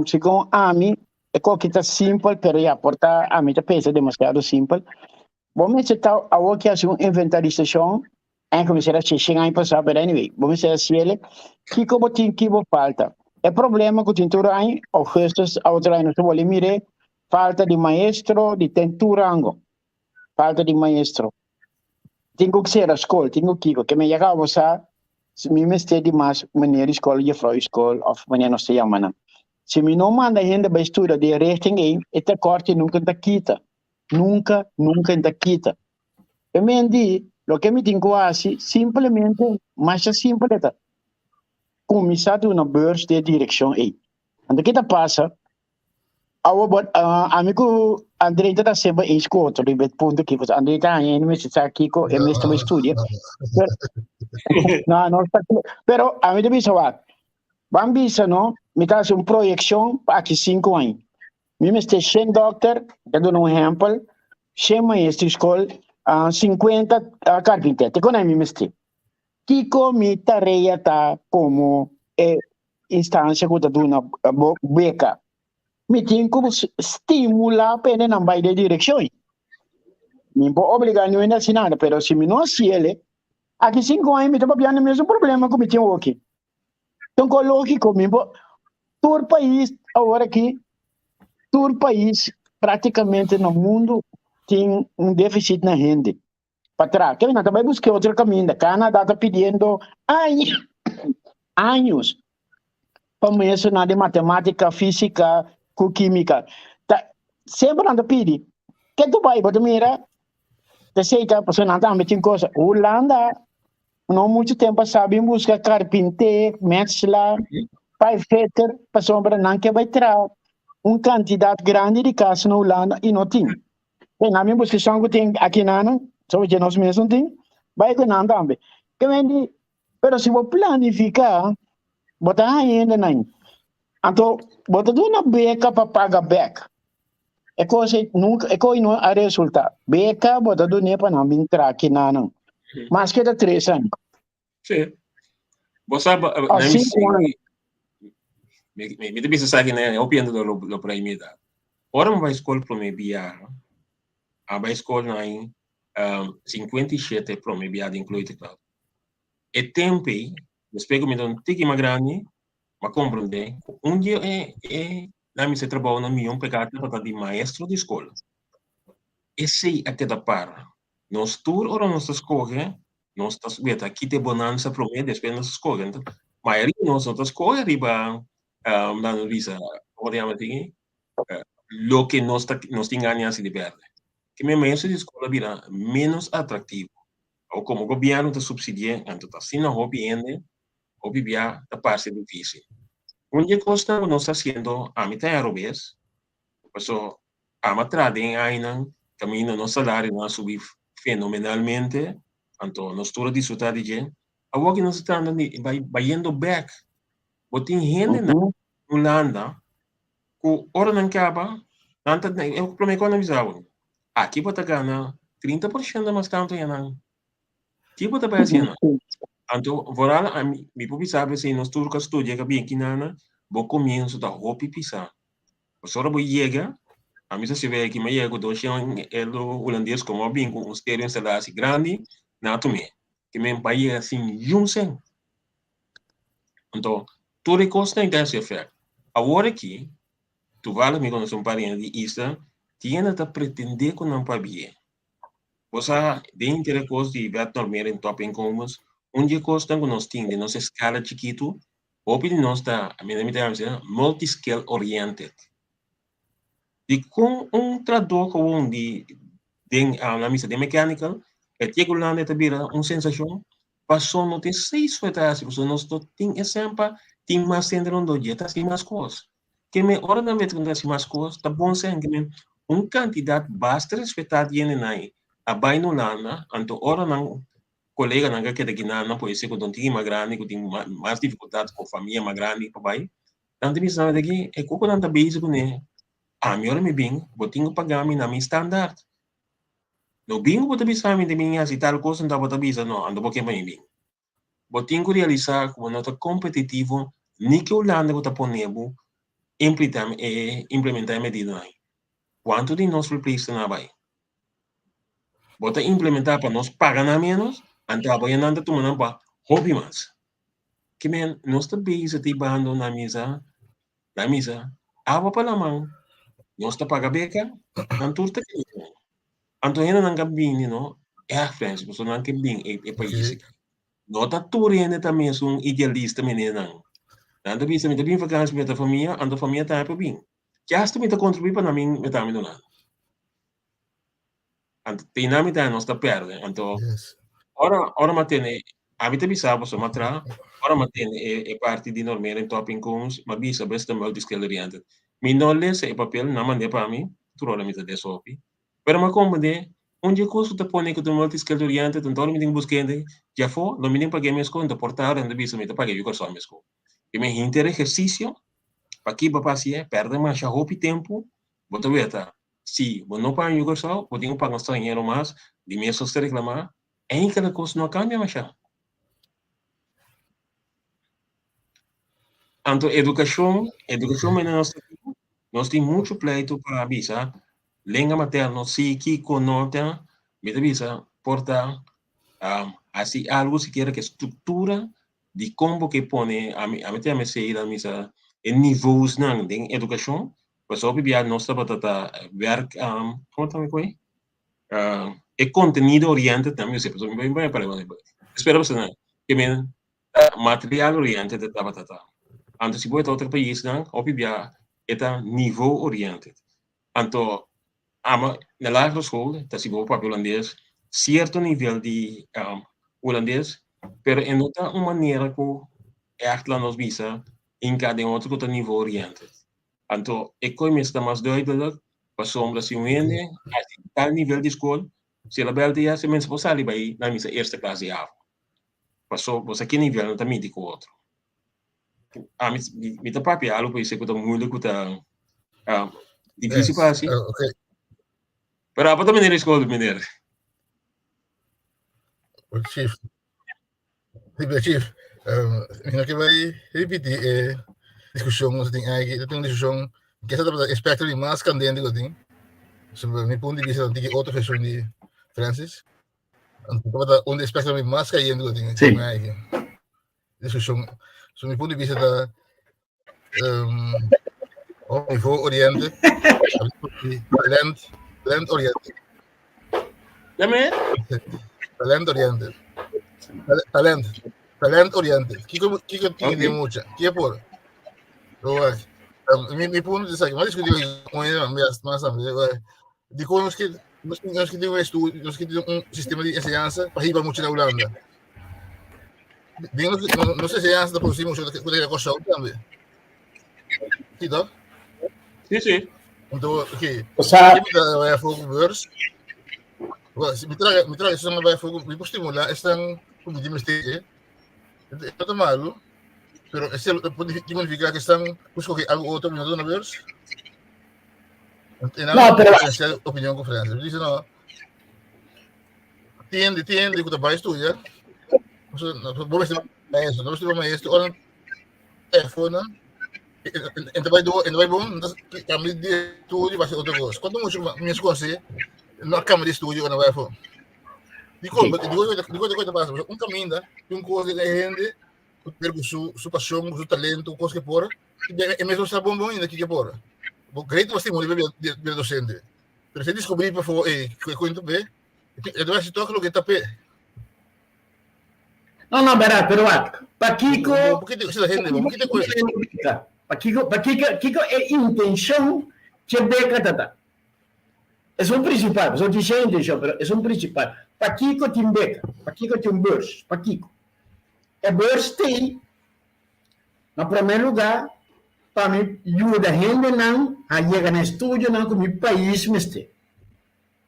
segundo a mim, é coisa que simples, pero já porta a mim pensa demasiado simples. Vamos citar a o que é uma inventarização, em que você chegar em passar, but anyway, vamos dizer assim, que como tem que falta. É problema que tem tudo aí, ou gestos, outra aí, não se pode mirar, falta de maestro, de tenturango, falta de maestro. Tenho que ser a escola, tenho que me chegava a se me mestre de mais maneira escola e frau escola, ou maneira não sei a se me não manda ainda para estudar de resting aí, esta corte nunca está quita. Nunca está quita. Eu me digo, o que me tenho quase, simplesmente, mais simples é começar uma bursa de direção aí. Então, o que passa? Amigo André está sempre em escola, do ponto que você André está em universidade aqui, é mesmo estudo. Não está. Pero a mim também sabe. Vamos não, me dá uma projeção para aqui 5 anos. Me mestre sem doctor, eu dou um exemplo, sem maestro escola, 50 carpinteiro. Te conhece me mestre? Kiko me tarefa tá como instância que dá uma beca. Me tem como estimular para não vai de direção. Me pode obrigar não a assinar, mas se me não assine, aqui 5 anos me está papando o mesmo problema que me tinha aqui. Então, coloque comigo, todo o país, agora aqui, todo o país, praticamente no mundo, tem um déficit na renda. Para trás, que não também busquei outro caminho. Canadá está pedindo anos para me ensinar de matemática, física, química. Sempre anda pedindo. Que tu vai, você mira, você sei que a pessoa não está metendo coisa. Holanda, não muito tempo sabe buscar carpinteiro, mestre, pai fetter, para sombra não que vai tirar uma quantidade grande de casa na Holanda e não tem. E na minha buscação que tem aqui na só que nós mesmos tem, vai que não também. Que vem pero se você planificar, botar ainda não. Então, botar uma beca para pagar beca. É coisa nunca, é coisa não a resultado. Beca, botar do nem para não entrar aqui na não. Mas que dá 3 anos. Sim. Você sabe, me deve saber né, eu penso do primeiro. Ora uma escola para me biar, a escola em 57 para me biar incluído claro. E tempo, eu me dá um tique mais grande, mas compreende, dia na minha trabalho na minha pegada para de maestro de escola. Esse é que dá para. Nós tour ora nós escolhe nós estamos vendo aqui tem bonança para mim depois nós escolhe então a maioria nós escolhe riba na visa podemos dizer lo que nós tem ganhas de verde que me mesmo de escola vira menos atrativo ou como o governo está subsidiando então assim não hobby o vivia da parte difícil onde costa nós fazendo a mitad europeias então a matrada em ainda caminho no salário não subir fenomenalmente então nós todos disfrutar de gente agora que nós estamos vai indo back botin gente na Holanda que ora não acaba nanta eu para me economizar Aqui bota gana 30% mais tanto yan. Aqui bota bem assim, anto voral mi pupi sabe se nós turca estudia que bem que nana, bo comienzo da hopi pisa. Só bo chega, a mim se vê que me chega do chão elo holandês como bem com um estéreo instalação grande, na tome. Que me vai assim junsen. Então, tudo é costa em esse efeito. Agora aqui, tu vale me quando são parentes de Isla, tiene que pretender que não pabie. Você tem interesse de ver dormir em top incomes, onde costa que nós temos de nossa escala chiquito, ou de nós está, a minha amiga multi-scale oriented. E com tradutor como na missa de mecânica, é que lá neta vira sensação, passou não tem 6 fetas, você não tem exemplo, tem mais centro do dia, tá assim mais coisas. Que me hora na vez que tá assim mais coisas, tá bom sem que me quantidade basta respeitar de nenai. A bai no lana, anto hora não colega não que daqui não pode ser que não tem mais grande, que tem mais dificuldades com família mais grande, papai. Tanto me sabe daqui, é como não tá base com né. A minha hora me bem, botinho pagar na minha standard. No bingo bota bisa mi de minha se tal coisa não bota bisa não, ando porque me bem. Botinho realizar como nota competitivo, ni que o landa bota ponebo, implementar medida aí. Quanto de nós replace na vai? Bota implementar para nós pagar na menos, ante a banha nanda tu mana pa hobby mas. Que men nós tá bisa te bando na mesa, aba pa lamang, nós tá paga beca, anturta que anto hena nang gabini no, friends, gusto nang kibing paisik. Nota turene também são idealista menina. Nada bisa me também vacances com a família, ando família tá para bem. Que hasta me tá contribuir para mim, me tá me dando. Anto tem nome tá nós tá perde, anto ora matene, a mim tá bisa você matra, ora matene é parte de normal em top incomes, mas bisa besta multi-scale oriented. Mi knowledge é papel na mande para mim, tu rola me tá de sopi. Pero ma como de onde curso tá pone que tu multi-scale oriented, então me tem buscando, já foi, no me tem paguei mesco, então portar, ando bisa me tá paguei eu só mesco. E me inter exercício, para que papá se perde mais a roupa e tempo, bota beta. Se você não paga o só, você tem que pagar dinheiro mais, de mês você reclamar, em cada coisa não cambia mais. Então, educação nós temos muito pleito para avisar, língua materna, se que conota, me avisa, porta, assim, algo siquiera que estrutura de como que pone, a mim me sei, a misa, em níveis não, de educação, mas só bibia nossa batata, werk, como também foi? É conteúdo orientado também, você precisa bem para espera você não, que me material orientado da batata. Anto se pode outro país não, ou bibia é nível orientado. Anto na lagere school, tá se vou para holandês, certo nível de holandês, pero em outra maneira que echt lá nos visa em cada outro nível orientado. Então, é como está mais duidelijk, para sombra se vende, a tal nível de escola, se ela belde já, se mensen possa ali vai na minha eerste classe de avond. Passou, você que nível não também de com outro. Me tá papi algo para isso que tá muito difícil para assim. Okay. Pero apa também era escola mineira. Chief. Chief, que vai repetir discussão que tem aqui, tem uma discussão que essa é espectro de mais candente que eu tenho. Sobre meu ponto de vista, tem outra questão de Francis. Então, onde espectro de mais candente que eu tenho. Sim. Discussão, sobre meu ponto de vista da niveau oriente, talent oriente. Talent oriente. Talent oriented. Kiko de mucha. Que por. Mi punto de saque, mas discutir com ele mais de como nós que temos um estudo, nós que temos sistema de ensinança para ir para muito na Holanda. Nossa ensinança da produzimos coisa que costa também. Sim, tá? Sim. Então, ok. Usa Vai fogo verse. Me traga isso não vai fogo, me estimular estão como de mistake. É malo. Pero esse significa que estão buscando algo outro na verse. No, pero diferenciar opinión con Francia. Dice, no, tiende, que tu vai estudar. Vou ver se maestro, não estou maestro, olha telefone, então vai bom, câmera de estúdio vai ser outra coisa. Quando me escolhe, na câmera de estúdio não vai for. Digo coisa passa, caminho, coisa que rende, perco sua paixão, seu talento, coisa que por, é mesmo sabe bom ainda que por. O crédito vai ser muito bem docente. Pero se descobrir para for, que conto bem, eu vai se tocar o que tá pé. No, verdad, pero Paquico, Paquico es intención que beca tata. Es un principal, son dice intención, pero es un principal. Paquico tiene beca, Paquico tiene un burs, Paquico. El burs tem, en primer lugar, para mí ayuda a gente a llegar al estudio con mi país, meste.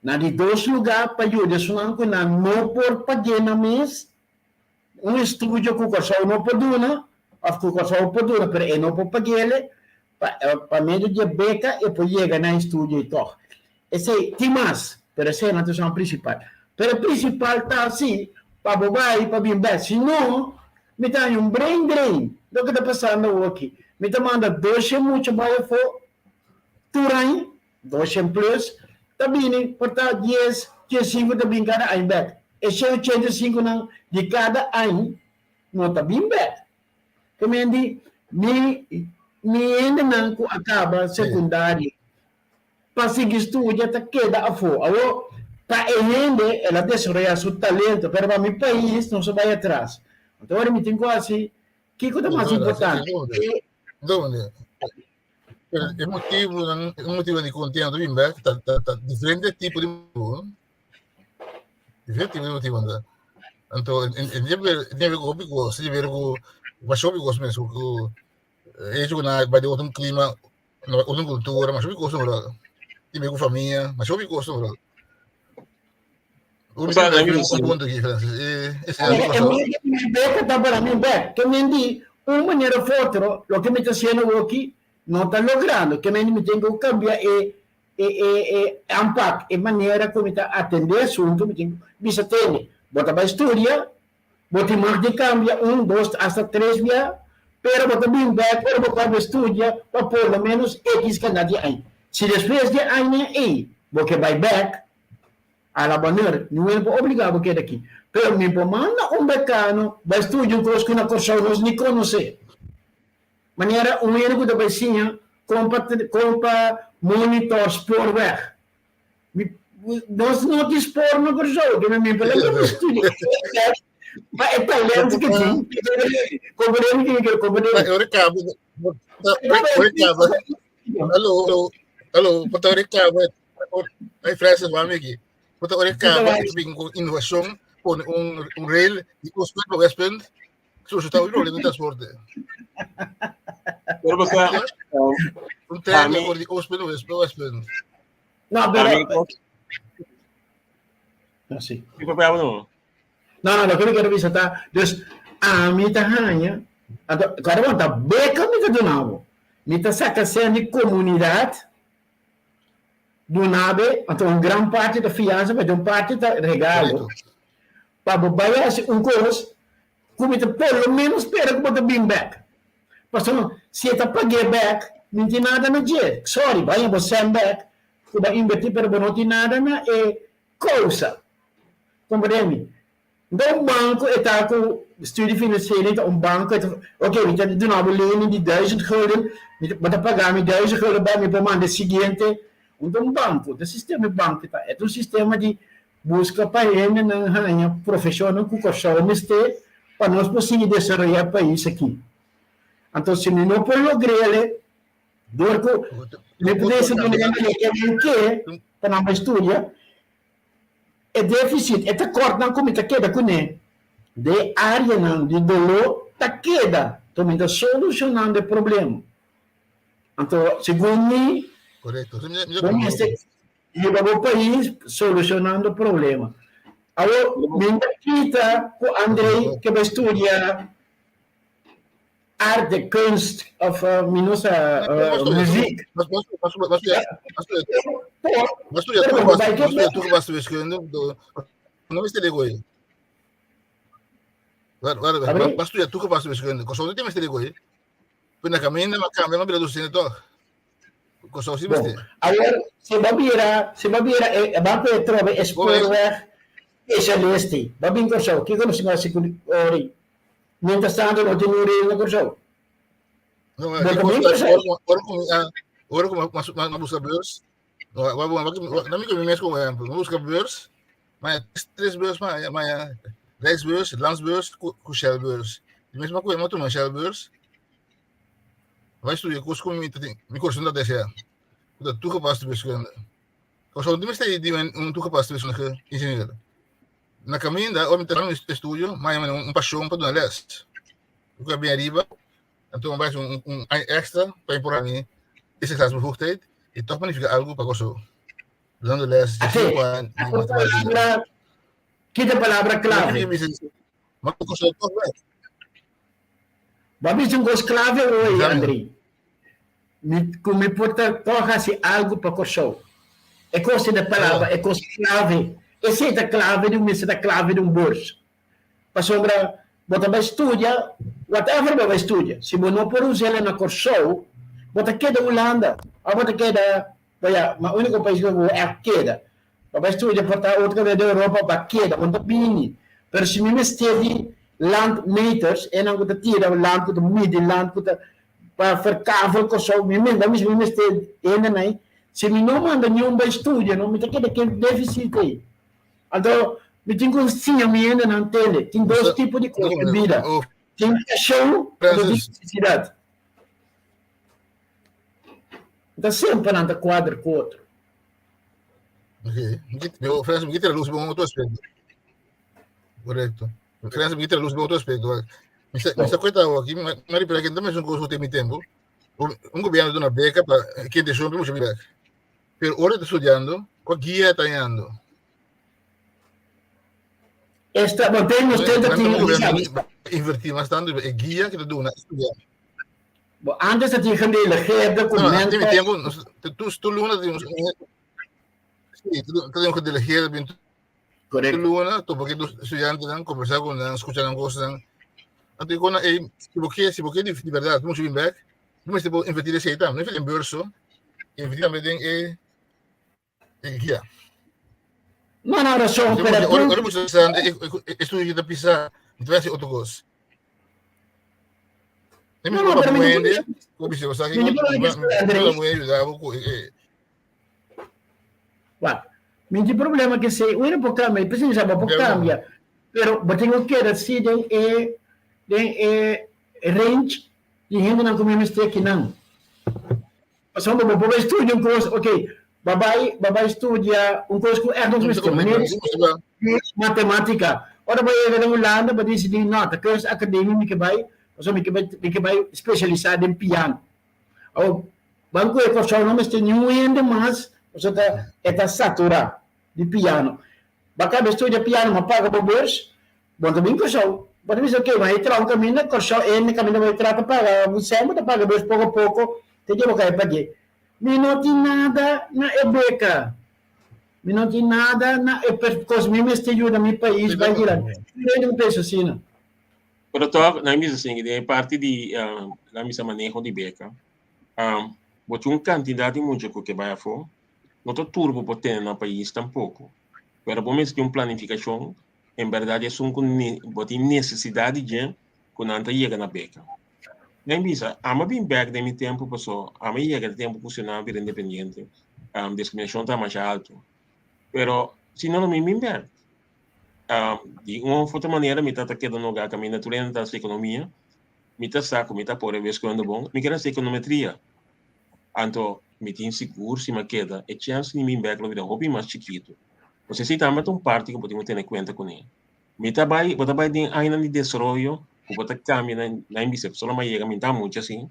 Na de dos lugares para ayudar a no por pagar na mês, estúdio que o só não pode ou que o só pode mas não pode pagar para meio de beca e pode chegar no estúdio e tal. Esse tem mais, mas essa é a nossa principal. Mas a principal está assim, para bobai, para bem bem. Se não, me dá brain drain. O que está passando aqui? Me dá manda 2 muito mais for turai, 2 plus, também porta 10, 15 também cada aí back. Esse 85 não de cada ano não está bem bem. Kemudian ainda não acaba secundário. Para seguir estudo até queda a fo. Awo para ainda ela desarrollar seu talento, mas para meu país não se vai atrás. Então agora me tenho assim, que é mais importante? É motivo de conteúdo bem bem, tá diferente tipo de motivo anda. Então, nem o se tiver o baixo o mesmo que na vai de outro clima, outra cultura, mas o gosto não. Tiver com família, mas o gosto não. O ponto aqui, Francis, esse é o beca tá para mim bem. Que me di uma maneira outra, o que me está sendo aqui não está logrando. Que me tem que cambiar impact, e maneira como está atender assunto, me tem que atender. Bota para estudar, bota mais de cambia 1, 2, até 3 dias, pero bota bem back, pero bota para estudar, para pelo menos X canal de ano. Se depois de ano porque vai back, a la maneira, não é obrigado porque daqui. Pero me manda becano, vai estudar coisa que uma pessoa não nem conhece. Maneira, erro da vizinha, compra monitors por weg. Nós não dispor no pessoa, que me lembra estúdio. Mas é talento que tem. Eu recabo. Alô, pode recabo. Aí Francis vai aqui. Pode recabo, com inovação, com rail e com os do Westbend, que o está no transporte. Pero basta trem de Westbend. No, pero no, sim. Não, lo que eu quero ver tá. Dus a mim tá ranha. Agora tá beca me tá donavo. Me tá saca sendo de comunidade do nave, então grande parte da fiança, mas uma parte da regalo. Para bobar coisa, como tá pelo menos espera que bota bem back. Pastor, se tá paguei back, não tem nada na dia. Sorry, vai você send back. Que vai investir pero não tem nada na coisa. Compreende? Então, banco está com estudo financeiro, então banco, ok, me está dando uma lene de 10 gulden, me está pagando 10 gulden para me mandar o seguinte. Então, banco, o sistema banco é um sistema de busca para ele na profissional que o este para nós conseguir desenvolver o país aqui. Então, se não pode lograr, dorco, me pode ser que para não estudar, é déficit, é corta como está queda com ele, de área não, de dolor, está queda, também está solucionando o problema. Então, segundo mim, correto, leva o país solucionando o problema. Agora, me invita com o Andrei, que vai estudar arte, kunst of muziek. Mas tu ya tuh pas wiskunde não me estelei goi. Mas tu ya tuh pas wiskunde. Ko so te me estelei goi. Pena caminha na câmera não vira do cine to. Ko so si beste. Agora, se babira, banco e trove exporwer specialisti. Babin corso, que como se vai se ori. Mentre stanno no tenure no corso. Não, agora como uma busca beurs. Não me conheço como é, uma busca beurs. Mas 3 beurs, mas 10 beurs, landsbeurs, com shell beurs. E mesmo coisa, mas tu não shell beurs. Vai estudar curso como me curso da DCA. Dat toegepaste wiskunde. Als we die die toegepaste wiskunde ingenieur. Na caminda, ou então no estúdio, mas uma paixão para dar les. Eu ga bem arriba, então vai extra para impor mim esse classe bevoegdheid e toch magnifica algo para gozo. Dando les, que palavra clave. Mas o gozo toch vai. Vamos um gozo clave hoje, André. Me porta torna-se algo para o show. É coisa da palavra, é coisa clave. Essa é a clave de uma clave de bolso. Para sombra, você vai estudar, whatever vai estudar. Se você não pode usar ela na show, você queda Holanda, ou você queda, mas o único país que é a queda. Você vai estudar para outra vez da Europa, para queda, você bem. Mas se me estende landmeters, e não você tira o land, você mide land, você para verkavel ko so mimin damis ste ene nai se mi não manda nenhum ba estudia não me take que déficit aí então me tem que sim me ene na tele tem dois tipos de coisa de vida tem show e necessidade então sempre anda quadro com outro ok meu frase me quita luz bom outro aspecto correto frase me quita luz bom outro aspecto Misa coita aqui, mas para quem também não gosta de tempo, governo dá uma beca para quem deixou para mudar. Pero ora está estudando, com a guia está indo. Esta mantemos tentativa invertir mais tanto é guia que tu dá estudar. Antes de ter de documento. Tem tempo, tu luna tem sim, tu tem que delegar bem. Correto. Luna, tu porque os estudantes não conversar com eles, escutar coisas. Então, quando se você de verdade, você vir back, você pode investir esse item, não é em bolsa, investir também em guia. Não, era só para ora você estudo da pisa, então vai ser outro coisa. Não, para mim, como se você aqui, não vai ajudar não tem problema que se o era por câmbio, precisa por câmbio, pero tenho que decidir range de gente não come mistake não. Passando para o estúdio um curso, ok, babai estudia um curso com erros matemática. Ora vai ver na Holanda, vai decidir nota, curso acadêmico que vai, que vai especializado em piano. O banco é curso não mas tem nenhum ainda mais, você está saturado de piano. Bacana estudia piano, mas paga por bolsa, bom também curso. Pode dizer que vai entrar um caminho, ele caminho vai entrar para pagar, você não paga dois pouco a pouco, tem que pagar para quê? Me não tem nada na beca, me não tem nada na porque me ajuda no meu país, vai virar. Eu não penso assim, não. Pero to na misa assim, de parte de na misa manejo de beca. Bote quantidade muito que vai a for, não tô turbo por ter no país tampouco. Pero bom mesmo de planificação. Em verdade, é uma necessidade de quando anda chega na beca. Nem bisa, ama bem beca de meu tempo passou, ama chega de tempo funcionar vir independente, discriminação está mais alto. Pero se não me beca, de uma outra maneira, me está quedando no lugar caminho natureza da economia, me está saco, me está por vez quando bom, me quer essa econometria. Então, me tem seguro se me queda, e chance de me beca lo vida hobby mais chiquito. Você se também tem parte que podemos ter em conta com ele. Me trabalho, você vai ter ainda de desenvolvimento, você cambia na ambição, só não chega, me dá muito assim,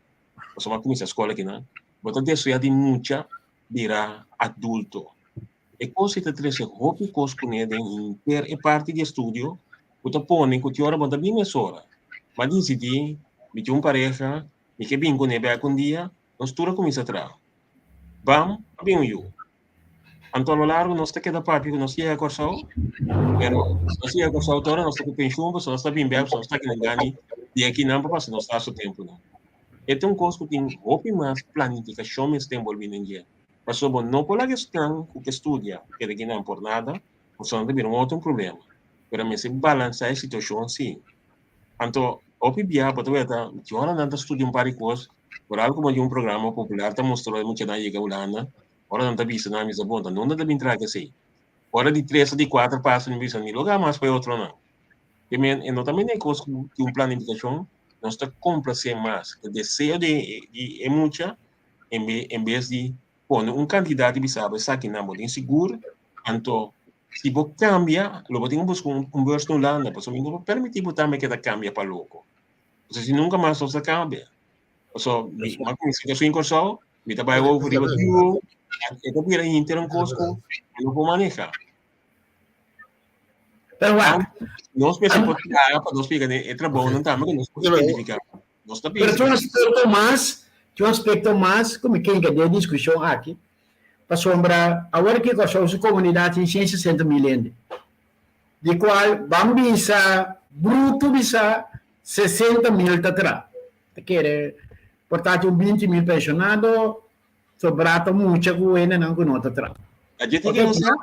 você vai começar a escola aqui, né? Você desenvolve de muita, virar adulto. E quando você traz hobby com ele em parte de estudo, você põe que a hora você bem mais hora, mas decide me tinha pareja, me que bem com nebe com dia, nós tudo começa a tra. Bam, bem eu. Antônio Largo, nós está queda papi, nós ia corção, pero nós ia corção toda, nós está com pensão, nós está bem bem, nós está que engane, e aqui não para passar, nós está o tempo não. Então coisa que tem roupa mais planificação, mas tem envolvido em dia. Passou bom, não por a questão que estudia, que aqui não é por nada, você não tem outro problema. Pero me se balançar a situação sim. Então, o PBA, para tu ver, eu não ando estudando para coisas, por algo como de um programa popular, está mostrando muito na Iga Holanda, ora não está visto na mesa bonta, não dá bem traga assim. Ora de 3 a de 4 passos não vista nem lugar mais para outro não. E não também é coisa que um planificação, nós está complacer mais, o desejo de é muita, em vez de quando um candidato que sabe que não é inseguro, então se você cambia, lo tem buscar um verso no Holanda, porque não permite também que cambia para louco. Então, se nunca mais você cambia. So, uma comunicação em corso, me trabalha o privativo, e também é inteiro um cosco, não vou manejar. Pero nós pensamos que para nós pegar é trabalho, não tá, mas nós podemos identificar. Nós tá pero tinha um aspecto mais, como quem quer ter discussão aqui, para sombra, agora que nós somos comunidade de 160 mil, de qual vamos bisa, bruto bisa, 60 mil atrás. Que portanto, 20 mil pensionados, sobrata muita coisa não conota atrás. A gente tem que mostrar.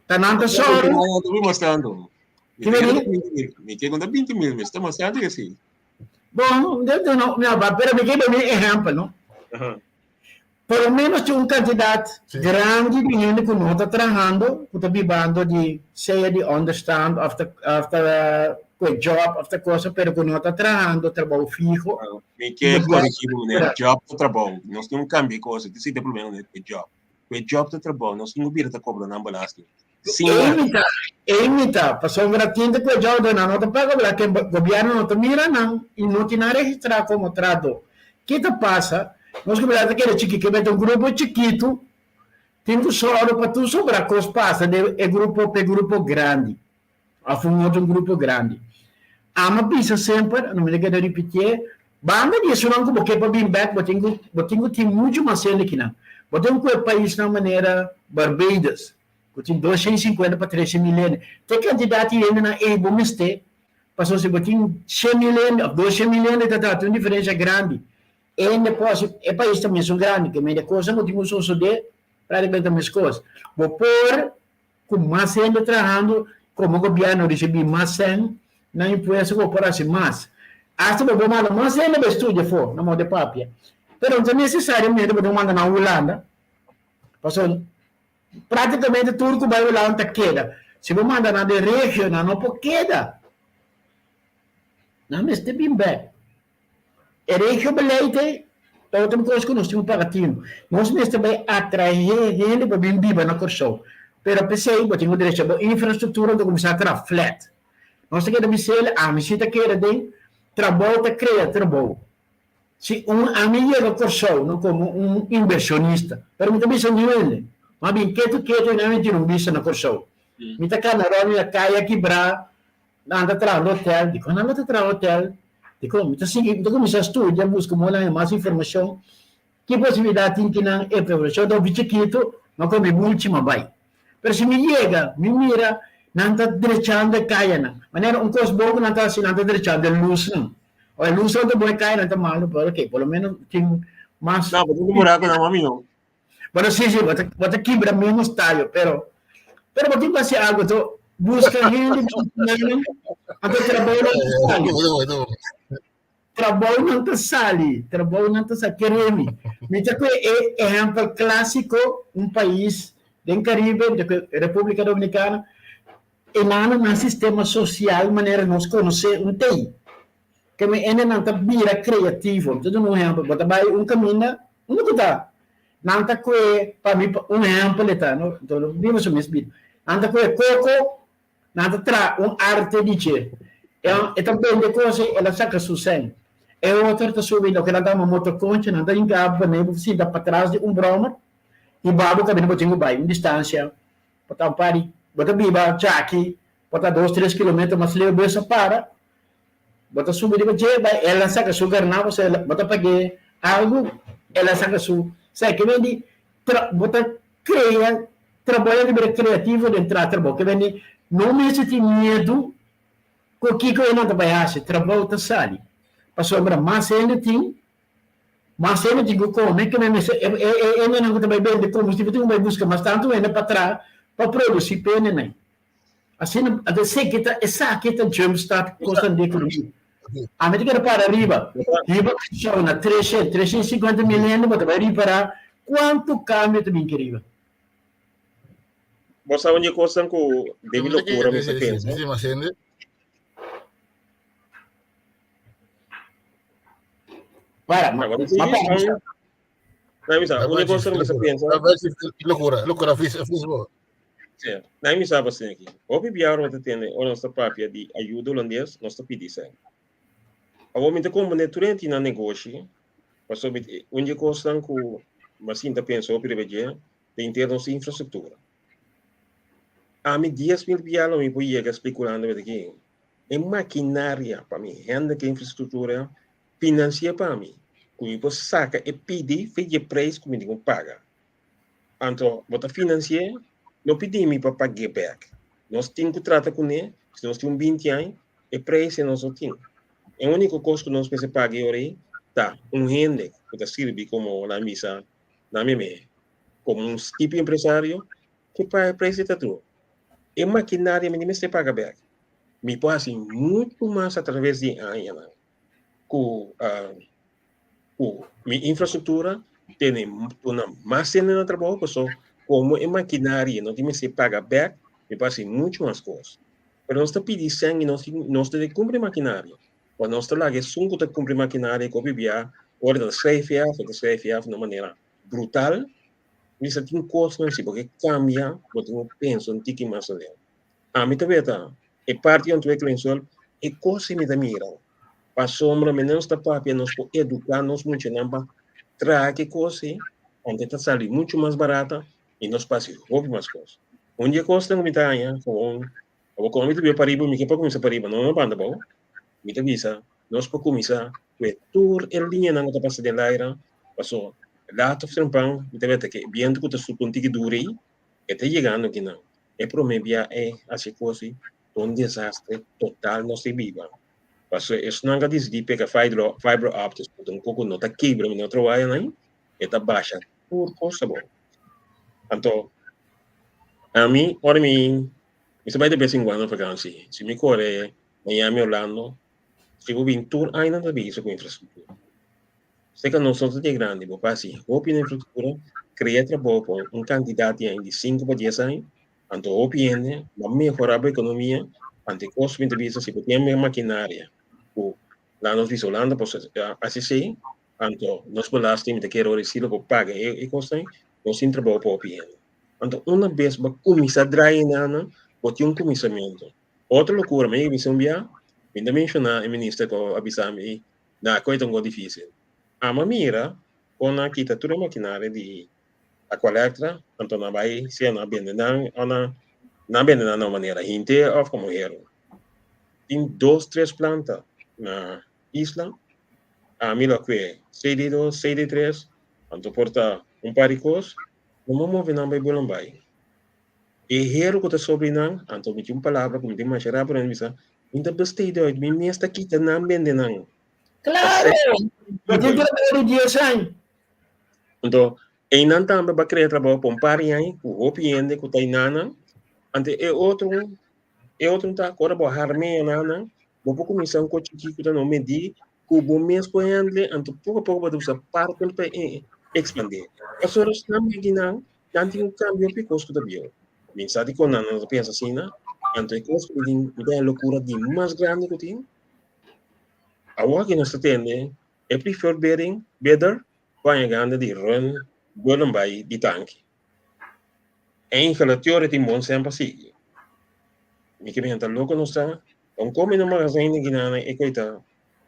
Tá nada só. Eu estou mostrando. Me quer contar 20 mil, mas está mostrando que assim. Bom, não, pero me queda um exemplo, não? Pelo menos tinha um candidato grande de gente que não está trabalhando, que está vivendo de seja de understand after job, after coisa, pero que não está trabalhando, trabalho fijo. Me quer corrigir o job do trabalho. Nós temos um cambio de coisa, esse é o problema do job. O job do trabalho, nós temos que vir cobrando na balasta. Sim. Imita, passou um gratinho que o job da nota paga, que o governo não te mira não, e não te registrar como trato. O que te passa? Nós que aquele chiquito que vai ter um grupo chiquito, tem que só para tu sobrar com os passa é grupo grande, a um grupo grande. Ama pisa sempre, não me lembro de repetir, banda disso não como que para bem back, botinho tem muito mais cena aqui não. Botinho que o país na maneira Barbados, que tem 250 para 300 milhões. Tem candidato ainda na EBO meste, passou se botinho 100 milhões, 200 milhões de dados, uma diferença grande. E depois, o país também são grandes, que meia coisa, não temos só de praticamente as coisas. Vou pôr, com mais gente trabalhando, como o governo recebe mais gente, não imposto vou pôr assim mais. Acho que vou mandar mais gente para estudar fora, na mão de papel. Mas não é necessariamente vou mandar na Holanda. Passou, praticamente tudo que vai lá onde queda. Se vou mandar na de regional, não pode queda. Não, mas está bem bem. Regio beleid, dat tem coisa que nós temos pagativo. Nós mesmo também atrair gente para vir viver na Corsão. Pero pensei, eu tenho direito a infraestrutura de começar a trabalhar flat. Nós temos que dizer, a visita que era de trabalho, está criando trabalho. Se amigo da Corsão, não como um inversionista, pero muita vez não ele. Mas bem, que não vista na Corsão. Muita canarona, caia quebrar, anda atrás do hotel, digo, não anda atrás do hotel. Então, começa a estudar, busca mais informação. Que possibilidade tem que não é professor do chiquito, não come muito, mas vai. Mas se me chega, me mira, não está derechando a caia, não. Maneira, coisa boa que não está assim, não está derechando a luz, não. Ou a luz não está boa caia, não está mal, porque pelo menos tem mais... Não, porque não morar com a mamãe, não. Mas sim, você quebra mesmo estágio, pero você vai ser algo, então, busca gente, até trabalho trabalho não está sali, queremos. Então, é exemplo clássico, um país do Caribe, da República Dominicana, e não sistema social, de maneira nós conhecer um TI. Que ainda não está vira criativo. Então, um exemplo, você vai caminho, não está. Não está com, para mim, um exemplo, então, vimos o mesmo. Não está com coco, não está arte de dizer. E também, depois, ela saca sucesso. E outro está subindo, que ela dá uma motoconcha, não dá em cabo, nem você dá para trás de broma, e babo caminho botinho vai, em distância, botar um pari, botar biba, já aqui, botar 2-3 quilômetros, mas leva essa para, bota subir de baixo, ela saca su garnava, bota pagar algo, ela saca su, sai que vem bota cria, trabalha de maneira criativa de entrar trabalho, que vem não me sente medo, com o que eu não trabalhasse, trabalho tá sali, passou agora mais ainda tem, mas ainda digo como, é que ainda não trabalha bem de combustível, tem uma busca, mas tanto ainda para trás, para produzir pena, né? Assim, até sei que essa aqui está jumpstart constante economia. A América para arriba, já na 350 milhões, mas vai reparar quanto câmbio também querido. Você sabe onde coisa que deve loucura, você pensa? Sim, mas ainda. Para, mas onde coisa que você pensa? Loucura, fiz bom. Certo. Na minha sabe assim aqui. O bibiaro não tem o nosso papel de ajuda holandês, nós está pedindo isso. A momento como ne turenti na negócio, mas onde coisa que mas ainda pensa o primeiro de termos de infraestrutura. A mim 10 mil bialo me podia especulando aqui. É maquinária para mim, renda que infraestrutura financia para mim. Quando você saca e pede, fez preço que me digo paga. Então, você financia, não pedimos para pagar back. Nós temos que tratar com ele, se nós temos 20 anos, e preço nós não temos. É o único custo que nós precisamos pagar hoje, tá, renda que serve como na missa, na minha como um tipo de empresário, que paga preço de tudo. E maquinária, me se paga back. Me passa muito mais através de anos. Com minha infraestrutura, tem uma massa no trabalho, pessoal. Como é maquinária, não tem se paga back, me passa muito mais coisas. Mas nós estamos pedindo sangue, nós temos que cumprir maquinária. Quando nós estamos lá, é sunco de cumprir maquinária, que obviamente, hora da CFF de uma maneira brutal, isso tem custos, porque cambia, porque eu penso, não tem que mais fazer. A mim também está, é parte onde eu penso, é coisa me dá mira. Para sombra, mas não está para nós educar, nós muito não trazer que coisa, onde está saindo muito mais barata, e nós passamos mais coisas. Onde a coisa não me dá, como me teve para riba, me que para começar para riba, não banda bom, me teve isso, nós para começar, o tour em linha não está passando de lá, passou, lá está fazendo pão, me teve que viendo que está supondo que dure, que está chegando aqui não, é promedia é assim coisa, um desastre total não se viva. Passou, isso não é de pegar fiber optics, um pouco não está quebra, não trabalha nem, está baixa, por coisa boa. Então, a mim, ora mim, isso vai depender em quando vacância. Se me corre Miami, Orlando, se eu vim tour ainda não isso com infraestrutura. Se que não somos de grande, vou passar, houve infraestrutura, criar trabalho com um candidato de 5 para 10 anos, então houve ainda, vai melhorar a economia, ante custo de vista, se tem maquinária, lá nos visa Holanda, assim, então, nós belastamos de que era o para pagar e custa, nós temos trabalho para o então, uma vez para começar a drair nada, pode um começamento. Outra loucura, me visão via, ainda mencionar o ministro que avisou-me, na coisa tão difícil. A mamira, com a arquitetura maquinária de aqualectra, então não vai ser na maneira inte ou como era. Tem 2, 3 plantas na isla, a mim que CD2, CD3, então porta par de coisas, não move não vai bolar vai. E hero que está sobre não, então me tinha palavra como tem mais chara para mim, então bastante doido, me mesta aqui não vende não. Claro, mas tem que ter dia sem. Então, e não também para criar trabalho para par aí, o opinião que está inana, ante é outro tá agora para harmar nana, vou começar coisa que está no medir, o bom mês para ele, então pouco a pouco vai usar parte para expandir. As pessoas não me não tem cambio de custo da bio. Mensagem com nana pensa assim, né? Então é coisa que é loucura de mais grande que tem. A que nós temos é prefer better vai ganhar de run bolam vai de tanque. Em que a teoria tem bom sempre assim. Me que pensa louco não está. Então como no magazine que não é coisa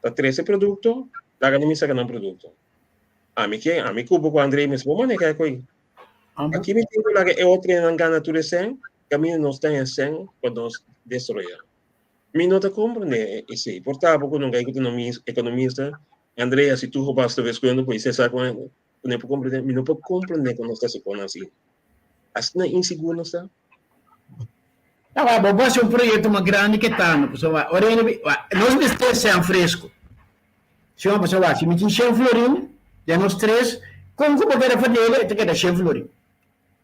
da 13 produto, da ganha me saca não produto. A mim cubo com André me bom né que é coi. Aqui me tenho lá que é outra não ganha tudo sem, caminho não está em sem quando nós destruir. Mi não te compreende esse. Portanto, quando não é economista, Andrea, se tu roubaste vescondo, pois você sabe quando não pode compreender, mi não pode compreender quando está se pondo assim. Assim não é inseguro, não está? Não, vou fazer um projeto mais grande que está, pessoal. Nós precisamos ser fresco. Se uma pessoa, se me tinha 100 florim, de nós três, como que eu quero fazer ele, tem que dar 100 florim.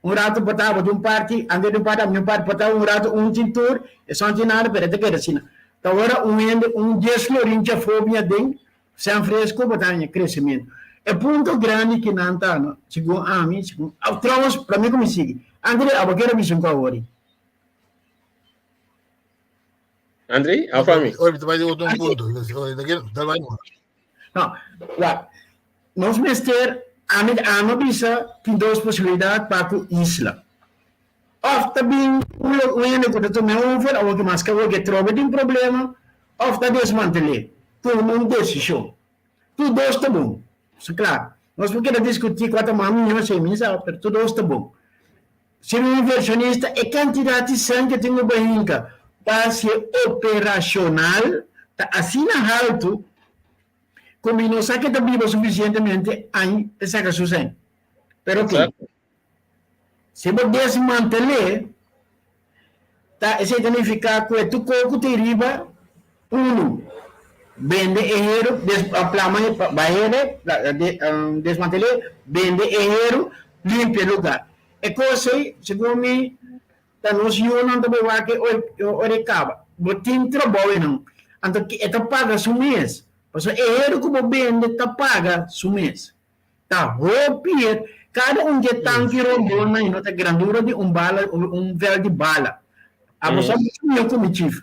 Rato botava de parte, ande de parte botava rato tintor, e só tinha nada, para ter que assim. Então agora um 10 florim já fobia dentro, sem fresco, botava crescimento. É ponto grande que não está, no? Segundo a mim, segundo, traumas, para mim como sigue. André, a quero visão com a hora. Andrei, a família. Olha, tu vai de outro ponto. Não, lá, nós mester a bisa tem duas possibilidades para a isla. Ofta bem, o único que tomei over, ou que mais que eu que troca tem problema, ofta desmanteler. Por uma decisão. Tudo dois está bom. Isso claro. Nós podemos discutir quanto mais milhões sem misa, mas tudo dois está bom. Se um inversionista é quantidade de sangue que tem no barriga para ser operacional, está assim na alto, como não sabe que está vivo suficientemente, aí saca seu sangue. Pero que, se você desmantelar, tá, isso significa que tu coco te riba, vende erro, desmantelar, vende erro, limpa o lugar. É coisa, segundo mim, da noção não também vai que o recaba. Botin trabalho não. Então que eta paga su mês. Porque erro que você vende ta paga su mês. Tá roupier, cada que tanque rombou na nota grandura de bala, véu de bala. A você não comitiva.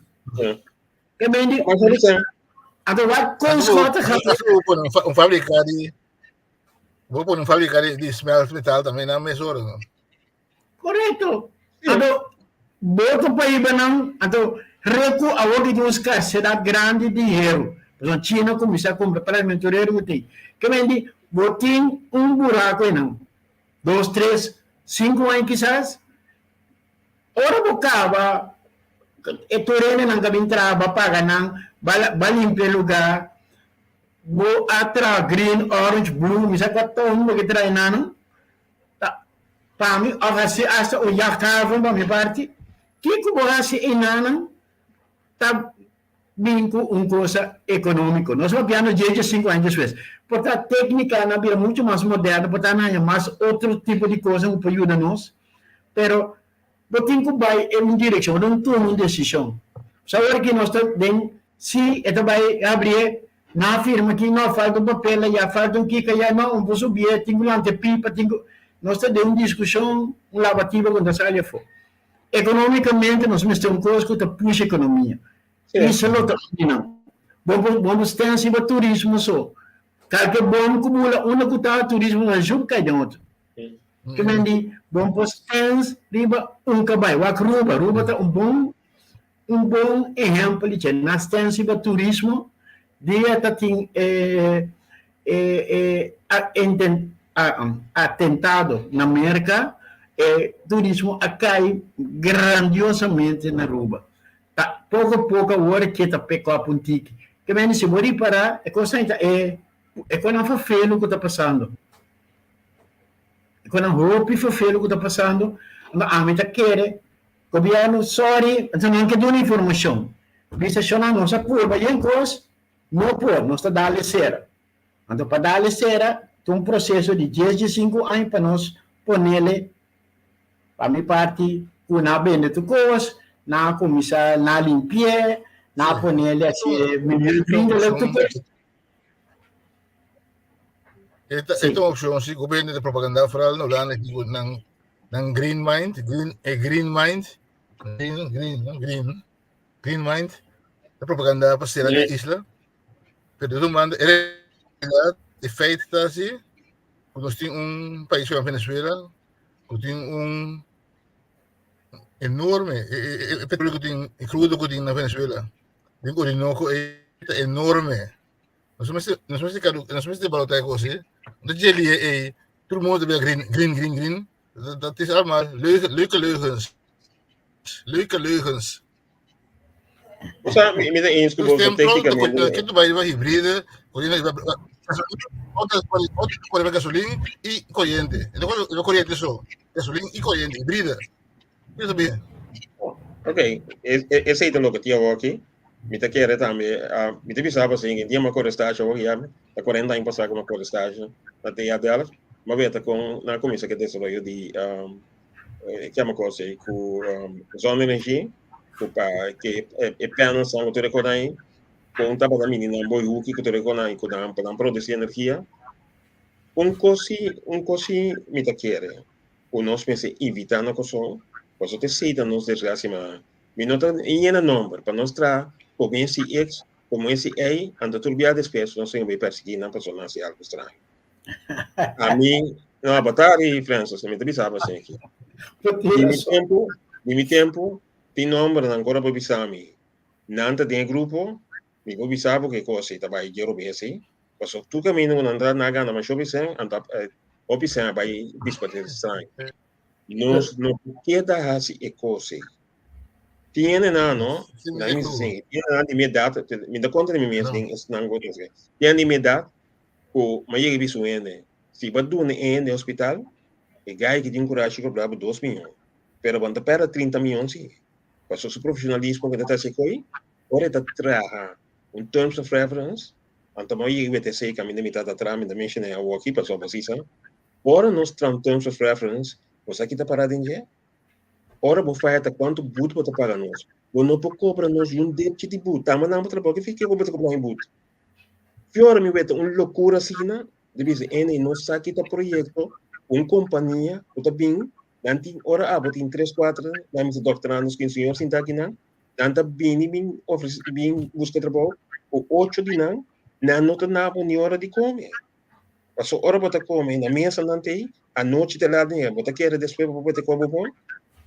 Que vende. Então vai consota Vou pôr um fábrica de smelt metal também na mesura, não? Correto. Então, bota para ir não, então, recu a outra de uma escassez grande de dinheiro. Então, China começa a comprar para aventureiro que tem. Que vende, botim buraco não. 2, 3, 5 anos quizás. Ora bocava, e torene não cabe entrar, paga não, vai limpar o lugar. Bo atra green, orange, blue, misa ka tom que trai não. Para mim, hasta o jactavam para minha parte, que você enana está bem com uma coisa econômica. Nós vamos piano de 5 anos depois. Portanto, a técnica não é muito mais moderna, portanto, não é mais outro tipo de coisa que pode ajudar nós. Pero, você tem que vai em uma direção, não toma uma decisão. Sabe que nós estamos, se vai abrir, na firma que não falta um papel, já falta um kika, já não, vou subir, tem que lanter pipa, tem que... Nós temos uma discussão, uma lavativa quando a área for. Economicamente, nós temos coisa que puxa a economia. Isso não está não. Vamos ter assim o turismo só. Qualquer bom acumula, uma que está turismo ajuda cada outro. Que mendi, vamos ter riba cabai, Ruba está um bom exemplo de nós temos o turismo, dia tem atentado na América, turismo cai grandiosamente na Aruba. Tá, pouco a pouco, agora que está pegando a pontique. Que vem se você parar, é quando não foi feio o que está passando. É quando não foi feio o que está passando, a gente quer, o governo, sorry, não quer dar informação. Precisa a nossa curva, e em coisa, não pode, nós está dando cera. Então, para dar cera, tem um processo de 15 anos para nós ponerle, para minha parte, na venda de coisas, na começar na limpar, na ponerle assim, melhor Ito option si gobyerno de propaganda federal no lang ng Green Mind, Green Mind, na propaganda pa sila ng isla. Pero dumanda de feito está assim, quando nós temos país como a Venezuela, que tem enorme, petróleo que tem, crudo que tem na Venezuela, tem Orinoco é enorme. Nós vamos ter balotar com você. Dat jullie todo mundo vê green. Dat is allemaal leuke leugens. Leuke leugens. Usa, me eens Dus que tem pronto, tecnicamente. que tu vai híbrida, outra coisa gasolina e corrente. Então, corrente só, gasolina e corrente, híbrida. Isso bem. Ok, esse é o que eu aqui. Me te quer também, me te pensava assim, que tinha uma cor estágio aqui, a 40 anos passar com uma cor estágio, até a dela, mas veta com na comissão que desenvolveu de que é uma coisa com zona energia, que é pena são que tu aí, com tava da menina boy hook que tu aí, com para produzir energia, um cosi me te quer, o nós pensa evitar na coisa, pois te sei da nós desgraça mas me nota em um número para nós tra como esse X como esse A anda turbia despesa nós temos que perseguir na pessoa assim algo estranho a mim não botar e França me te bisava assim aqui de mi tempo tem número agora para bisar me nanta tem grupo me vou bisar porque coisa tá vai quero ver assim pois tu caminho não anda na gana mas eu bisar anda opção vai bispa estranho nos no queda assim e coisa tiene no na mim sim tiene na de minha data me dá conta de mim mesmo não gosto de tiene de minha data o mas ele bisu ene se badu ne ene hospital e gai que tem coragem que brabo 2 milhões pero quando pera 30 milhões sim passou seu profissionalismo que está se coi ora está traha in terms of reference então mas ele vai ser caminho de metade atrás me também chene ao aqui passou assim sabe ora nos terms of reference você aqui está parado em dia ora vou fazer até quanto boot para pagar nós vou não pode cobrar nós débito de boot tá mas não para que fique com cobrar em boot pior me vete loucura assim né dizer ene não sabe que projeto companhia o bem nanti ora tem 3-4 nós doutorandos que o senhor sinta aqui não nanta bem oferece bem busca trabalho o 8 de não não tem nada nem hora de comer passou hora para comer na mesa nante a noite de lá de bota querer depois para poder comer bom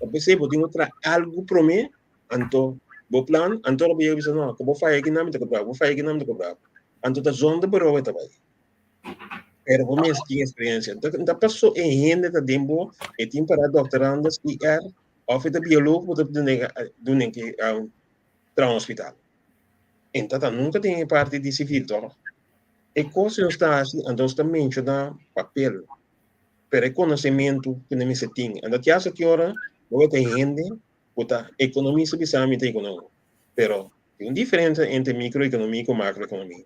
eu pensei vou ter outra algo para mim então vou plan então eu vou dizer não como faz aqui não me toca vou fazer aqui não me toca então da zona de barulho também era uma experiência então passou em renda da dembo e tem para doutorandos que é oferta biólogo para do nem que para um hospital então nunca tem parte de civil então e coisa não está assim então está mencionando papel para conhecimento que não se tem então que acha que ora não tem renda puta economia se bisa me tem economia pero tem diferença entre microeconomia e macroeconomia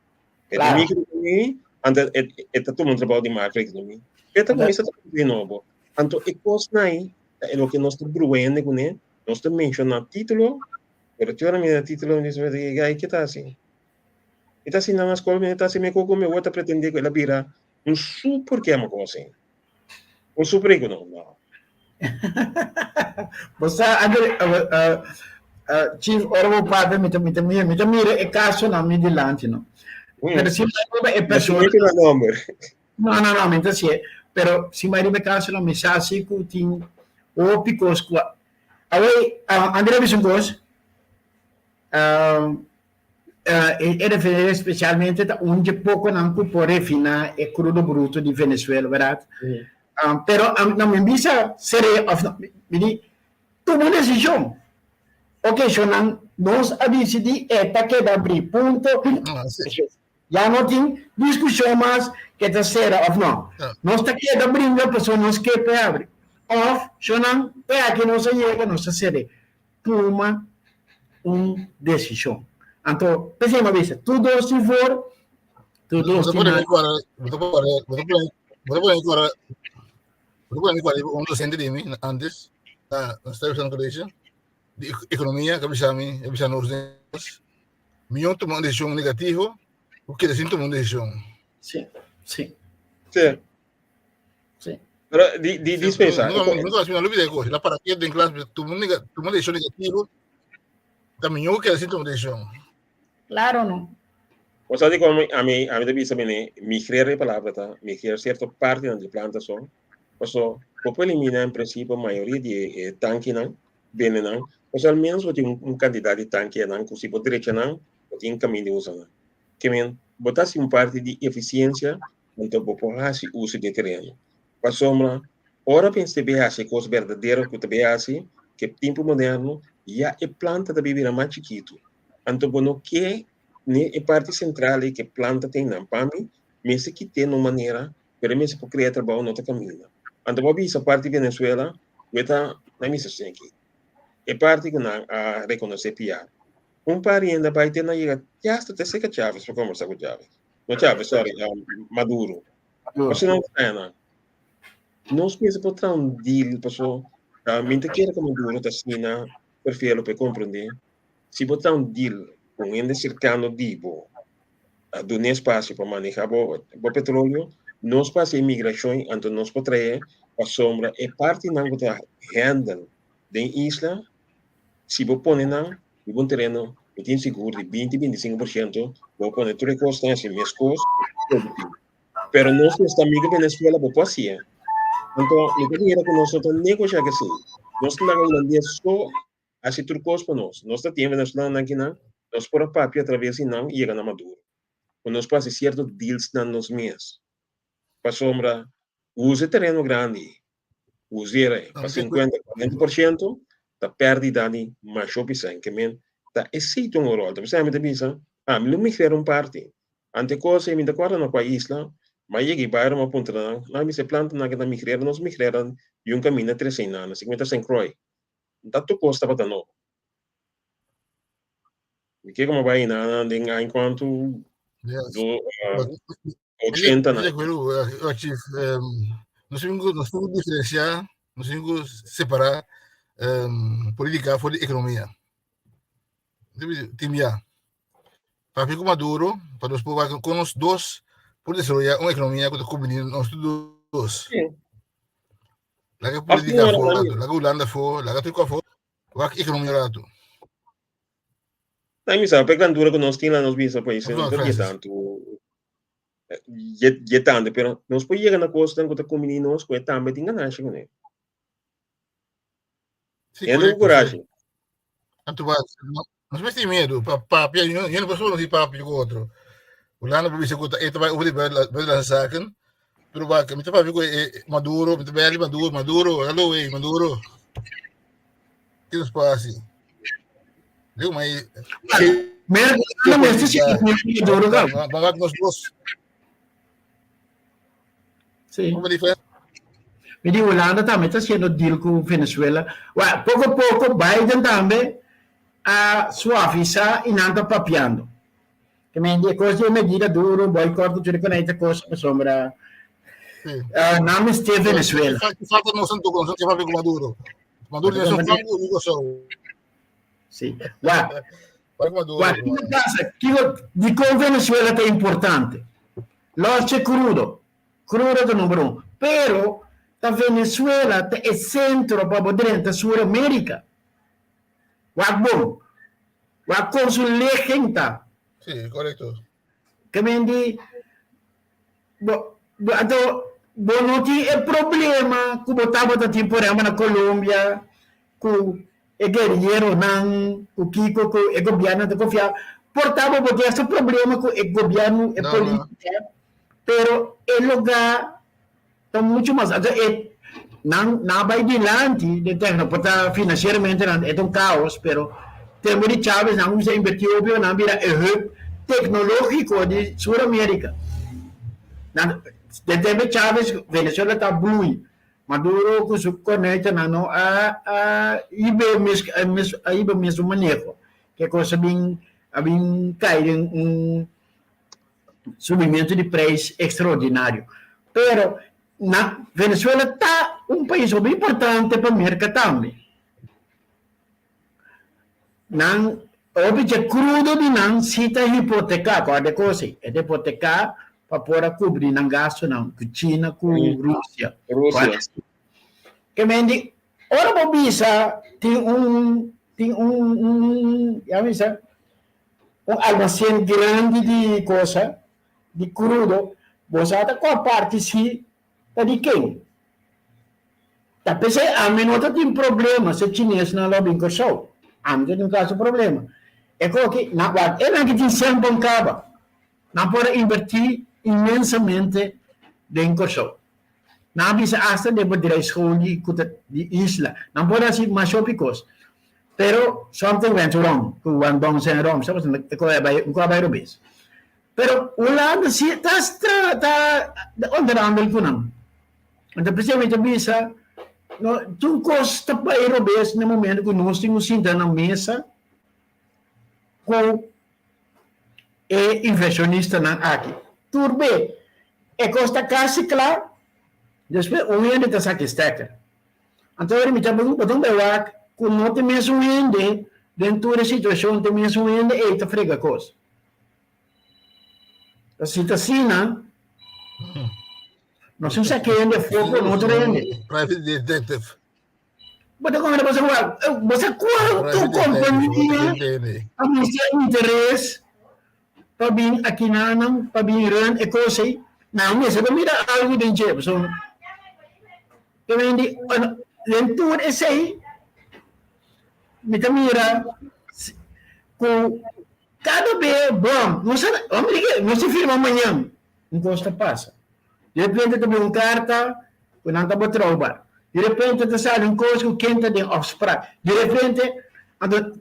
Claro. Microeconomia anda está todo um trabalho de macroeconomia eta começa de novo então e coisa aí é o que nós estamos bruendo com ele nós estamos mencionando título pero tu me título me diz que está assim está assim na escola me está assim me coco me outra pretender que ela vira um super que é uma coisa assim um super econômico Você Chief, ora vou para me mira é caso não me dilante não. Pero se mais é pessoa não me então se pero se mais é caso não me sabe que tem o picos aí André Bisongos era especialmente onde pouco não por refinar é crudo bruto de Venezuela, verdade? Pero não me visa ser tomou decisão. Ok, Shonan, nós decidimos que da abrir ponto. Já não tem discussão mais que está será ou não. Nós está aqui da abrir a pessoa nós quer para abrir. Of, Shonan, aqui nós chega nós ser toma decisão. Então, pensei uma vez, tudo se for, tudo se um docente de mim antes na Estação Colégio de economia que bisa nos milhão tomar uma decisão negativa o que decide tomar uma decisão sim pero dispensa não assim não lhe coisa lá para que em classe tomar uma decisão negativa caminhou que decide tomar uma decisão claro não o sea digo a mim deve saber migrar a palavra tá migrar certa parte da plantação o pouco eliminar em princípio a maioria de tanque não bem não ou ao menos você tem candidato de tanque não que se pode direita não tem caminho de usar que men botar se parte de eficiência então vou assim uso de terreno passou lá ora pensa bem assim coisa verdadeira que também assim que tempo moderno já é planta da bebida mais chiquito Anto bono que a parte central que planta tem na PAMI, mas que tem uma maneira, pero mas para criar trabalho não tá caminho. Anto bobi essa parte Venezuela, está na missa aqui. É parte que não a reconhecer piar. Par ainda vai ter na chega, já está te seca Chaves para conversar com Chaves. Não Chaves, sorry, Maduro. Mas não está na. Nós pensamos para um deal, pessoal. Minta queira como Maduro está assina, perfeito para compreender. Se botar um deal com ele cercano dibo, do espaço para manejar o petróleo, não espaço de imigração, então nós podemos trazer a sombra e parte não está handle da isla, se você põe não, e bom terreno, e tem seguro de 20-25%, vou pôr tudo que custa assim, minhas coisas, pero nós estamos na Venezuela, vou passar. Então, eu queria que nós estamos negociando assim, nós estamos na só assim turcos para nós temos Venezuela aqui não, nós por a papel através de não, e chega na Maduro. Quando nós passamos certos deals na nos meses, para sombra, use terreno grande, use para 50-40%, está perdendo mais opção, que men está exceito um rol. Então, você me diz, me não me quero parte. Ante coisa, me dá quase na isla, mas cheguei para uma ponta, não me se planta na que na migrar, nós migraram e caminho 300 anos, 50 croi. Dato costa para não. E que como vai na enquanto do 80 anos. Nós temos que diferenciar, nós temos que separar política fora de economia. Timia. Para ficar maduro, para nós poder com os dois, por desenvolver uma economia que combina nós dois. La que política fora, la que Holanda fora, la que Turquia fora, a economia lá tu. Não, me sabe, pegando dura que nós temos lá nos vistos países, não é tanto, é tanto, pero nós podemos chegar na costa, que está combinando nós, que é também tem ganância com ele. É no coragem. Tanto vai, nós temos medo, papi, eu não posso não ir papi com outro. Holanda por isso que ele vai ouvir bela sacan, pero vai, me tá papi com Maduro, me tá bem ali Maduro, alô ei Maduro. Que nos passa? Viu, mas Merda, não me assiste que Maduro não. Vamos nós dois. Sim. Como ele fez? Me diz, Holanda também está sendo deal com Venezuela. Pouco a pouco, Biden também a suavizar e não está papiando. Que me diz, coisa de medida duro, boicote, tudo que não é coisa para sombra. Não está Venezuela. Falta noção do conceito que vai ver com Maduro. Maduro é só frango, digo só. Sim. De como Venezuela é importante. Lote crudo é o número 1. Pero a Venezuela é centro para poder a Sul-América. Bom. Consul legenda. Sim, correto. Que me diz, não tinha problema que botava da temporada na Colômbia, com o guerreiro não, o Kiko, com o governo de confiar. Portava porque esse problema com o governo é política, pero o lugar está muito mais. Não vai adiante, porque financeiramente é caos, pero temos de Chávez, não usa invertir, não vira hub tecnológico de Sul-América. Desde Chávez, Venezuela está blue. Maduro com su conecta não ibe mesmo manejo, que coisa bem cai em subimento de preço extraordinário. Pero na Venezuela está país bem importante para a América também. Não, obviamente crudo de não cita hipotecar, qualquer coisa, é de hipotecar para poder cobrir não gasto não, com China, com Rússia. Que me diz, ora bobisa tem almacém grande de coisa, de crudo, você está com a parte se tá de quem? Tá pensando, a menor tem problema, se chinês não lobby com show. A menor tem um caso problema. É que não que tem sempre bancava. Não pode invertir imensamente dentro do show. Não bisa hasta de poder escolher de isla. Não pode assim mais ópicos. Pero something went wrong. Kung one bong sen wrong, tapos nagkabay robes. Pero wala na siya, underhandle ko nang. Ang precisamente bisa, no, tungkos tapay robes na momento kung nusting usinda ng mesa, kung inversionista ng aki. Turbe, costa kasi claro, después umiende ta sa kisteker. Então, me chamam para bewak, kung não tem mesmo umiende, dentro da situação tem mesmo umiende, tá frega coisa. A citacina, nós não sabemos que fogo não tem. Private detective. Mas como é você quanto companhia a mostrar interesse para vir aqui não, para vir ran e coisa, não, mas eu mira algo de jeito, so eu vendi dentro esse aí, me mira com cada vez bom, não se firma amanhã, não custa passa. De repente também carta, quando não está trobar. De repente está saindo coisa que quem está de offspring. De repente,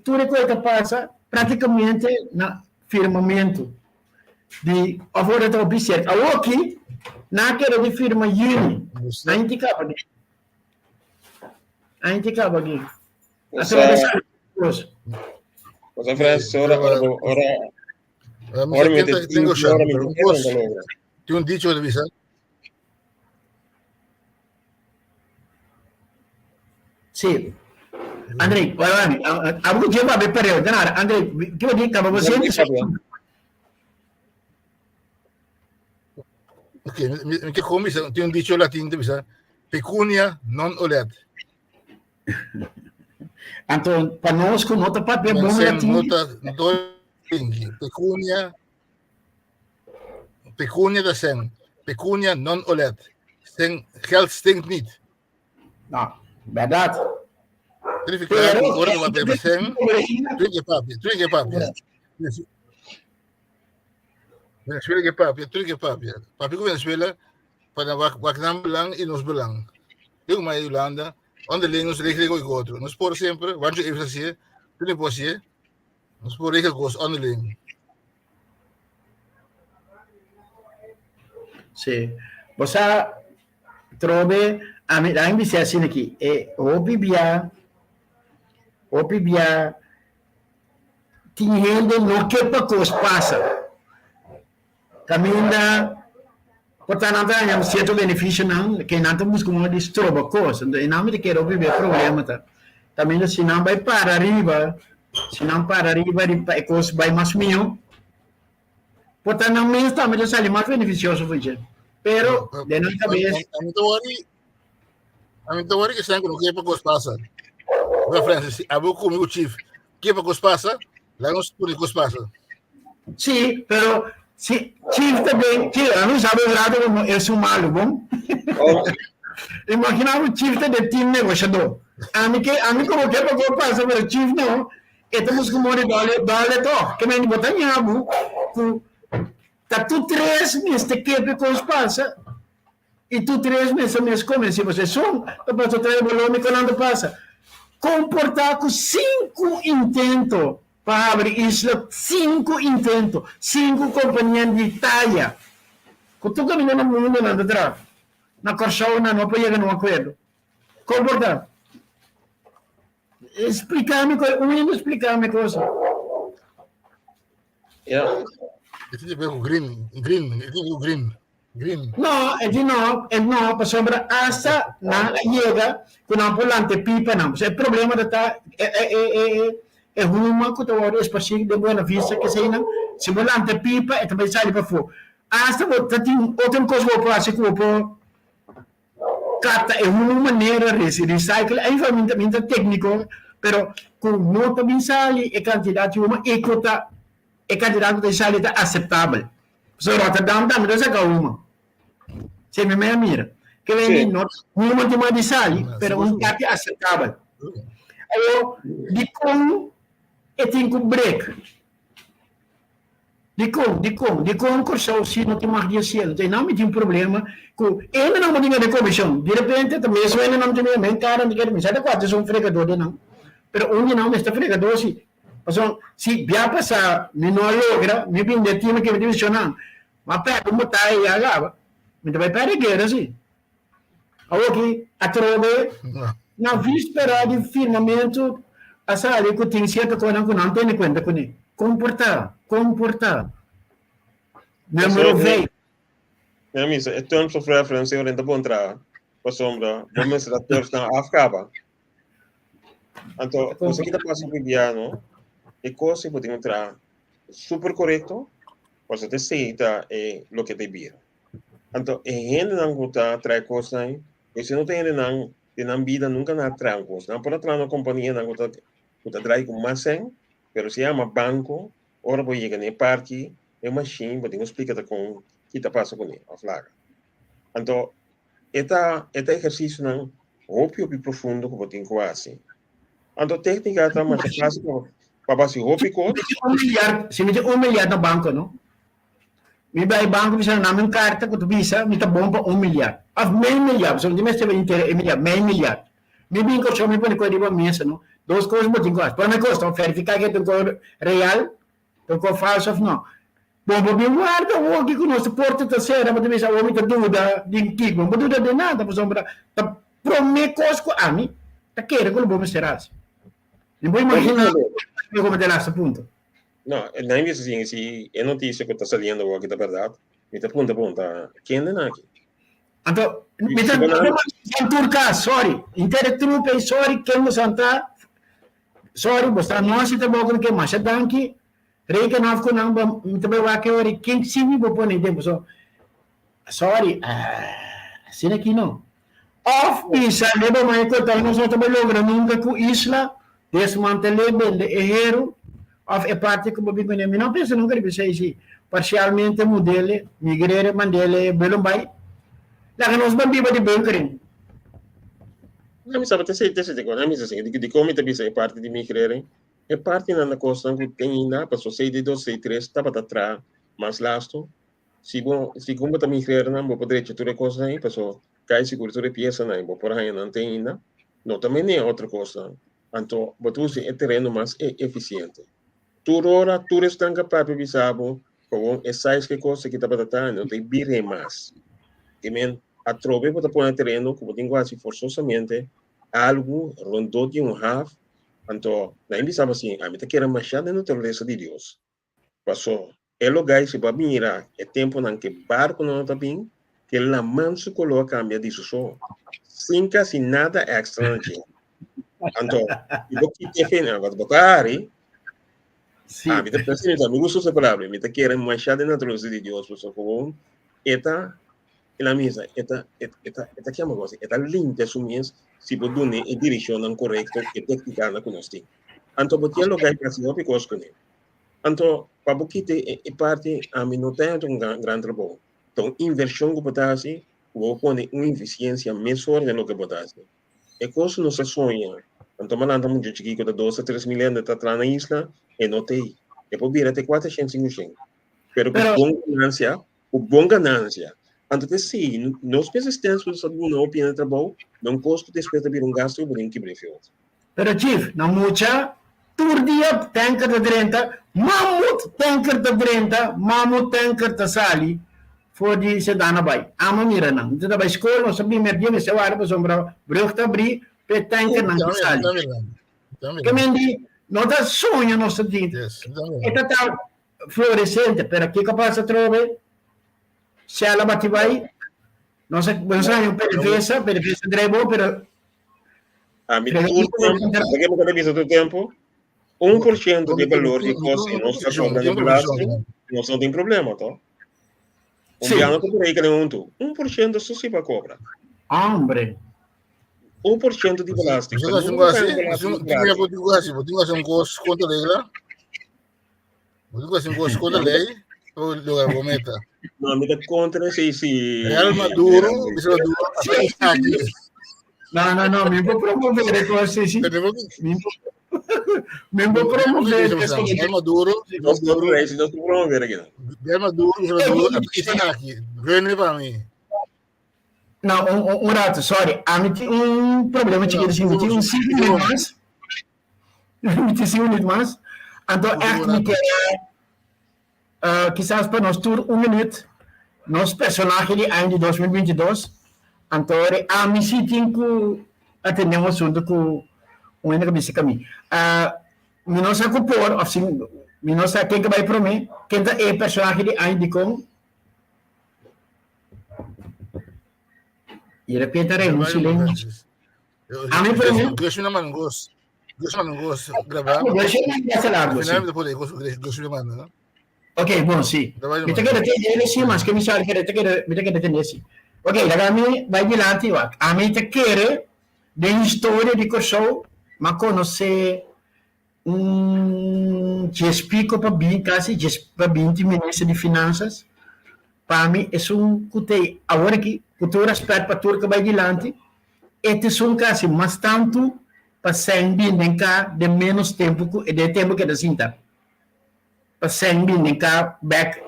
tudo que passa praticamente na firmamento de agora está observando. A aqui, naquela de firma Uni, a gente acaba aqui. Cosa Francis, ora tengo Ti un dicho de visa. Sì. Andrei, avevo già vabbè per denaro. Andrei, che vuol dire che avevo sempre Ok, mi come ti un dicho latino de visa. Pecunia non olet. Anto conosco nota pa per buon latino. Nota pecunia da sen. Pecunia non olet. Geld stinkt niet. No, verdade. Verificar agora uma vez sen. Trige papi. Trige papi. Papi ko Venezuela para waknam belang in ons belang. Yung may Yolanda, onderling ons regelen ik outro. Nos por sempre, want je even zie, toen ik was hier, nos por regel koos onderling. Sì. Você trove a mi si assim aqui e o bibia tinhendo no que pa cos passa. Caminha portanto há certo benefício não que não temos como destroba coisa e não me quero viver problema tá também se não vai para arriba e coisa vai mais mil portanto não mesmo também sai mais beneficioso foi gente pero de não cabeça a mim tawari que sangue no que pa cos passa. Vai Francis, abo comigo chief. Que pa cos passa? Lá nos por cos passa. Sim, pero sí, Chief também, a não sabe nada como é um malo, bom? Imaginava o Chief de time negociador. A mim como que para que passa, mas o Chief não. Estamos com o dólar to, que me botar nhabo. Tá tu 3 meses de que os passa. E tu 3 meses come, se você são, para tu trazer volume quando passa. Comportar com 5 intentos. Para abrir isla, 5 intentos, 5 companhias de Itália. Quando tu caminha no mundo, não dá. Na Corsão, não pode chegar num acordo. Comportar. Explicar-me coisa. Yeah. Ito di ba green. No, no, para sobra hasta na llega con un volante pipa não. O problema da é uma que tu específico de Buena Vista que sei não. Se volante pipa é também sai para fora. Hasta você tem outra coisa que passa que o cata é uma maneira de recycle, é envolvimento técnico, pero com nota mensal e quantidade uma e quantidade de sal é aceitável. So Rotterdam também dá uma. Se me mira, que vem não uma de mais de sal, pero quantidade aceitável. Aí de como é tem que break. De como corção se não tem mais de cielo, tem não tem problema com ele não tem de comissão. De repente também isso ele não tem nem cara de que me sai da quatro são fregador de não. pero não me está fregando assim. Então, se já passar, me não logra, me vem de time que me divisionando. Mas pega como tá aí agora. Me vai para a guerra, assim. Aqui, a trove, na víspera de firmamento, a sala que tem certa coisa que não tem conta com ele. Comportar. Número 20. Ja, mensen, in terms of reference, in de bontra, voor sombra, de mensen dat terug naar afkaba. Então, você que está passando por piano, e coisa que pode encontrar super correto, você te aceita o que te vira. Então, é gente não gusta trai coisa aí, e se não tem gente não, tem vida nunca na trai coisa. Não pode entrar na companhia não gusta trai com mais sem, mas se chama banco, ora pode chegar no parque, é machine, pode explicar com que está passando com ele, a flaga. Então, este exercício não, óbvio e profundo que pode encontrar. Então, técnica está mais fácil para se roupico. Se me diz 1 milhar no banco, não? Me vai banco, me chama na carta, que tu visa, me tá bom para 1 milhar. A meio milhar, se não tiver esse inteiro, meio milhar. Me bingo só me põe coisa de mesa, não? Duas coisas muito iguais. Para me custa verificar que tem cor real, tem cor falso, não. Bom, para mim, guarda, o aqui com o nosso porta terceira, mas também se o homem tá dúvida de que, não dúvida de nada, por sombra, tá prometo coisa com a mim, tá querendo que o bom será. Não vou imaginar como de lá esse ponto. Não, não é assim, se é notícia que está saindo aqui da verdade, me está ponta, quem é aqui? Então, me está turca, sorry, inteira trupe, sorry, quem não santa, sorry, você não se tá bom que mais danke, reika não ficou não, me também vai que ori, quem se me vou pôr tempo só, sorry, assim aqui não. Off pisa, leva mais coisa, não só também logra nunca com isla. Desmanteler bem erro of a parte que bobi com não penso nunca de pensar assim parcialmente modelo migrere mandele belum bai lá que nós vamos de bem querem não me sabe te não me assim de como te bisa parte de migrere é parte na costa que tem ainda para só 6 de 2 6 3 tá para atrás mas lasto se como tá migrere não vou poder te tudo coisa aí para cai seguro tudo peça não vou por aí não tem ainda não também nem outra coisa. Então, você é terreno mais eficiente. Tu restanga para bisabo, com essas que coisa que está batendo, tem bire mais. E a trove para pôr terreno, como tem quase forçosamente, algo rondou de half. Então, na bisabo assim, a mim tá querendo machar na natureza de Deus. Passou, é lugar se vai mirar, é tempo em que barco não está bem, que a mão se coloca cambia de só. Sem quase nada extra na gente. Então, eu que fez agora botare. Ah, me tá pensando, me gusta essa palavra, me tá querendo machar de natureza de Deus, pessoal, com eta la mesa, eta que é uma coisa, eta limpa sumias, se pode dar a direção correta e técnica na conosco. Então, botar lugar para se ouvir coisa com ele. Então, para boquete e parte a mim não tem um grande trabalho. Então, inversão que botar assim, vou pôr uma eficiência melhor do que botar assim. É coisa não se sonha. Então, mandando muito chiquito de 12 a 3 mil anos de na isla, e não tem. E pode vir até 450. Pero com bom ganância. Então, sim, nós pensamos que alguma opinião de trabalho, não custa depois de vir gasto, por que prefiro. Pero, Chief, na mucha, turdia tanker de 30, mamut tanker de 30, mamut tanker de sali, for die se dana bai. Amo mira não. Então, da escola, nós sabíamos merdia, mas se vai para sombra, breuta abrir, pe tanker não sali. Que mendi, não dá sonho no sentido. Esta tá fluorescente, pero aqui capaz de trover, se ela bate vai, não sei um PDVSA drebo, pero a mim tudo tempo, do tempo, 1% de valor de custo que nós está cobrando no plástico, nós não tem problema, tá? Piano que por aí que não 1% só se vai cobrar. Hombre. 1% de plástico. Você fazer um gosto contra a lei lá? Você fazer um gosto contra a lei? Ou lugar cometa? Não, me dá contra se Real Maduro, não, me vou promover a coisa assim. Me vou promover. Real Maduro, não promover aqui. Real Maduro, está aqui. Vem para mim. Não, rato, sorry. A mim tem problema, tinha um 5 mais. Te sigo niet mas. Então, echt me quer, quizás para nós tur minuto, nos personagem de ano de 2022. Então, a mim sim tem que atender um assunto com um ainda que caminho. Me não sabe por, assim, me não sabe quem que vai para mim, quem é personagem de ano de com. E repetirei no silêncio. A mim para mim. Gosto de mano, gosto. Gosto de gosto. Gravar. Gosto de largo. Final depois gosto de mano, não? Ok, bom, sim. Me te quero ter sim, mas que me sabe que me te quero ter sim. Ok, daí a mim vai dilante, a mim te quero de história de show, mas conhecer te explico para bem, quase para 20 minutos de finanças. Para mim é que agora que todo respeito para tudo que vai dilante, este é quase mais tanto para ser bem cá de menos tempo e de tempo que da cinta. Para ser bem cá back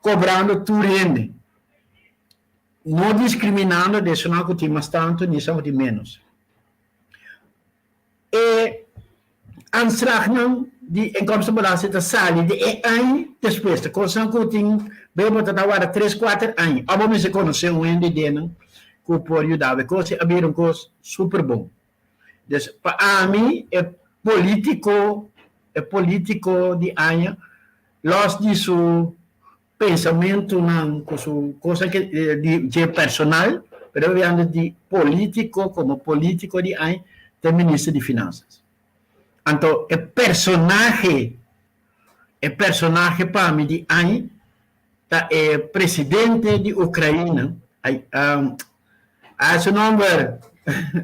cobrando tu rende. Não discriminando de isso não que tem mais tanto, nem só de menos. E anstrachting die inkomstenbelasting te sali de ano depois de coisa que tem bem botar agora 3-4 anos. A bom se conhecer um ende dele que pode ajudar, porque abrir coisa super bom. Então, para mim é político de ano, los de su pensamento não, coisa que de personal, mas obviamente de político como político de ano, de ministro de finanças. Então, o personagem para mim de ano é presidente de Ucrânia. Seu nome,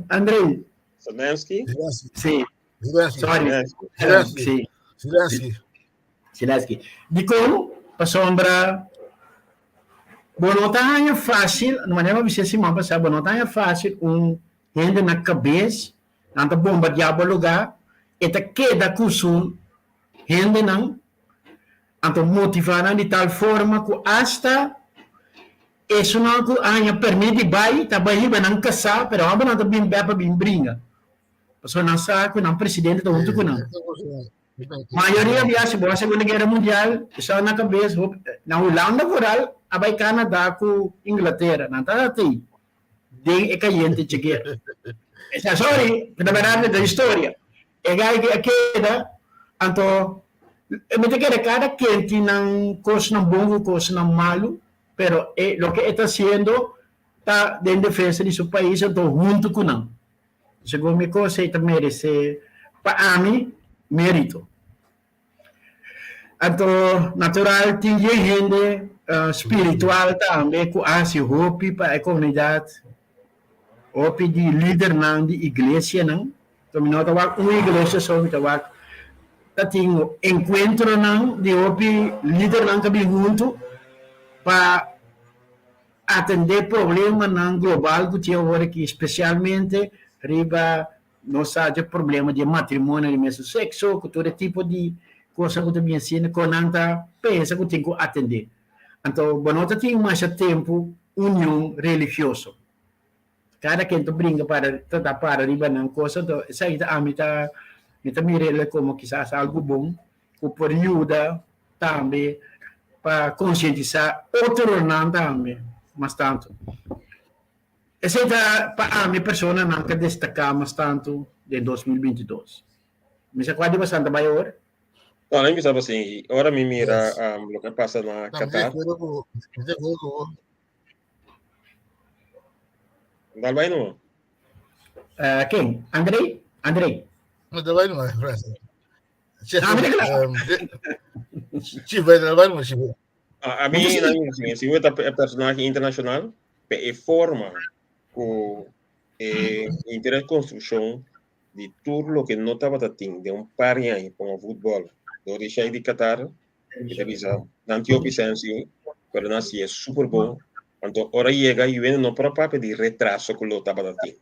Andrei? Zelensky? Sim. Zelensky. De como, para sombra, não é fácil, não é uma se não é fácil, gente na cabeça, não bombardear o lugar, e queda com o gente não, então motivar de tal forma que hasta isso não permite vai não casar, mas não está bem para bem brinca. Porque não sabe que não presidente está junto com não. Maioria viaja para a Segunda Guerra Mundial, só na cabeça, na Holanda rural, vai Canadá com Inglaterra, não está assim. De caliente chegueira. Sorry, na verdade da história. É que queda, então, me queda cada quente não coisa não bom, coisa não malo, pero o que está sendo está em defesa de seu país, então junto com não. Segundo me coisa, está merece para mim mérito. Então, natural tem gente espiritual também que hace hope para a comunidade, hope de líder não de igreja não. Então, não está uma igreja só, está tem encontro não de hope líder não que vem junto para atender problema não global que tinha agora aqui, especialmente riba nossa de problema de matrimônio de mesmo sexo, que todo tipo de coisa que também ensina, que não está pensa que tem que atender. Então, não tem mais tempo união religiosa. Cada quem tu brinca para riba não coisa, então essa aí a mim tá mirando como quizás algo bom, que pode ajudar também para conscientizar outro não também, mas tanto. Essa é para a minha pessoa não quer destacar mais tanto de 2022. Mas qual é bastante maior? Não, nem pensava assim. Agora me mira o que passa na Qatar. Dá bem não? Quem? Andrei? Não dá bem não, França. Vai dar bem não, Chico. A mim, se eu é personagem internacional, é forma com interesse construção de tudo o que não estava tendo de par de anos com o futebol. Do deixar de Qatar, que avisa, não tinha opção, mas não é super bom. Então, ora chega e vem no próprio de retraso que lo estava tendo.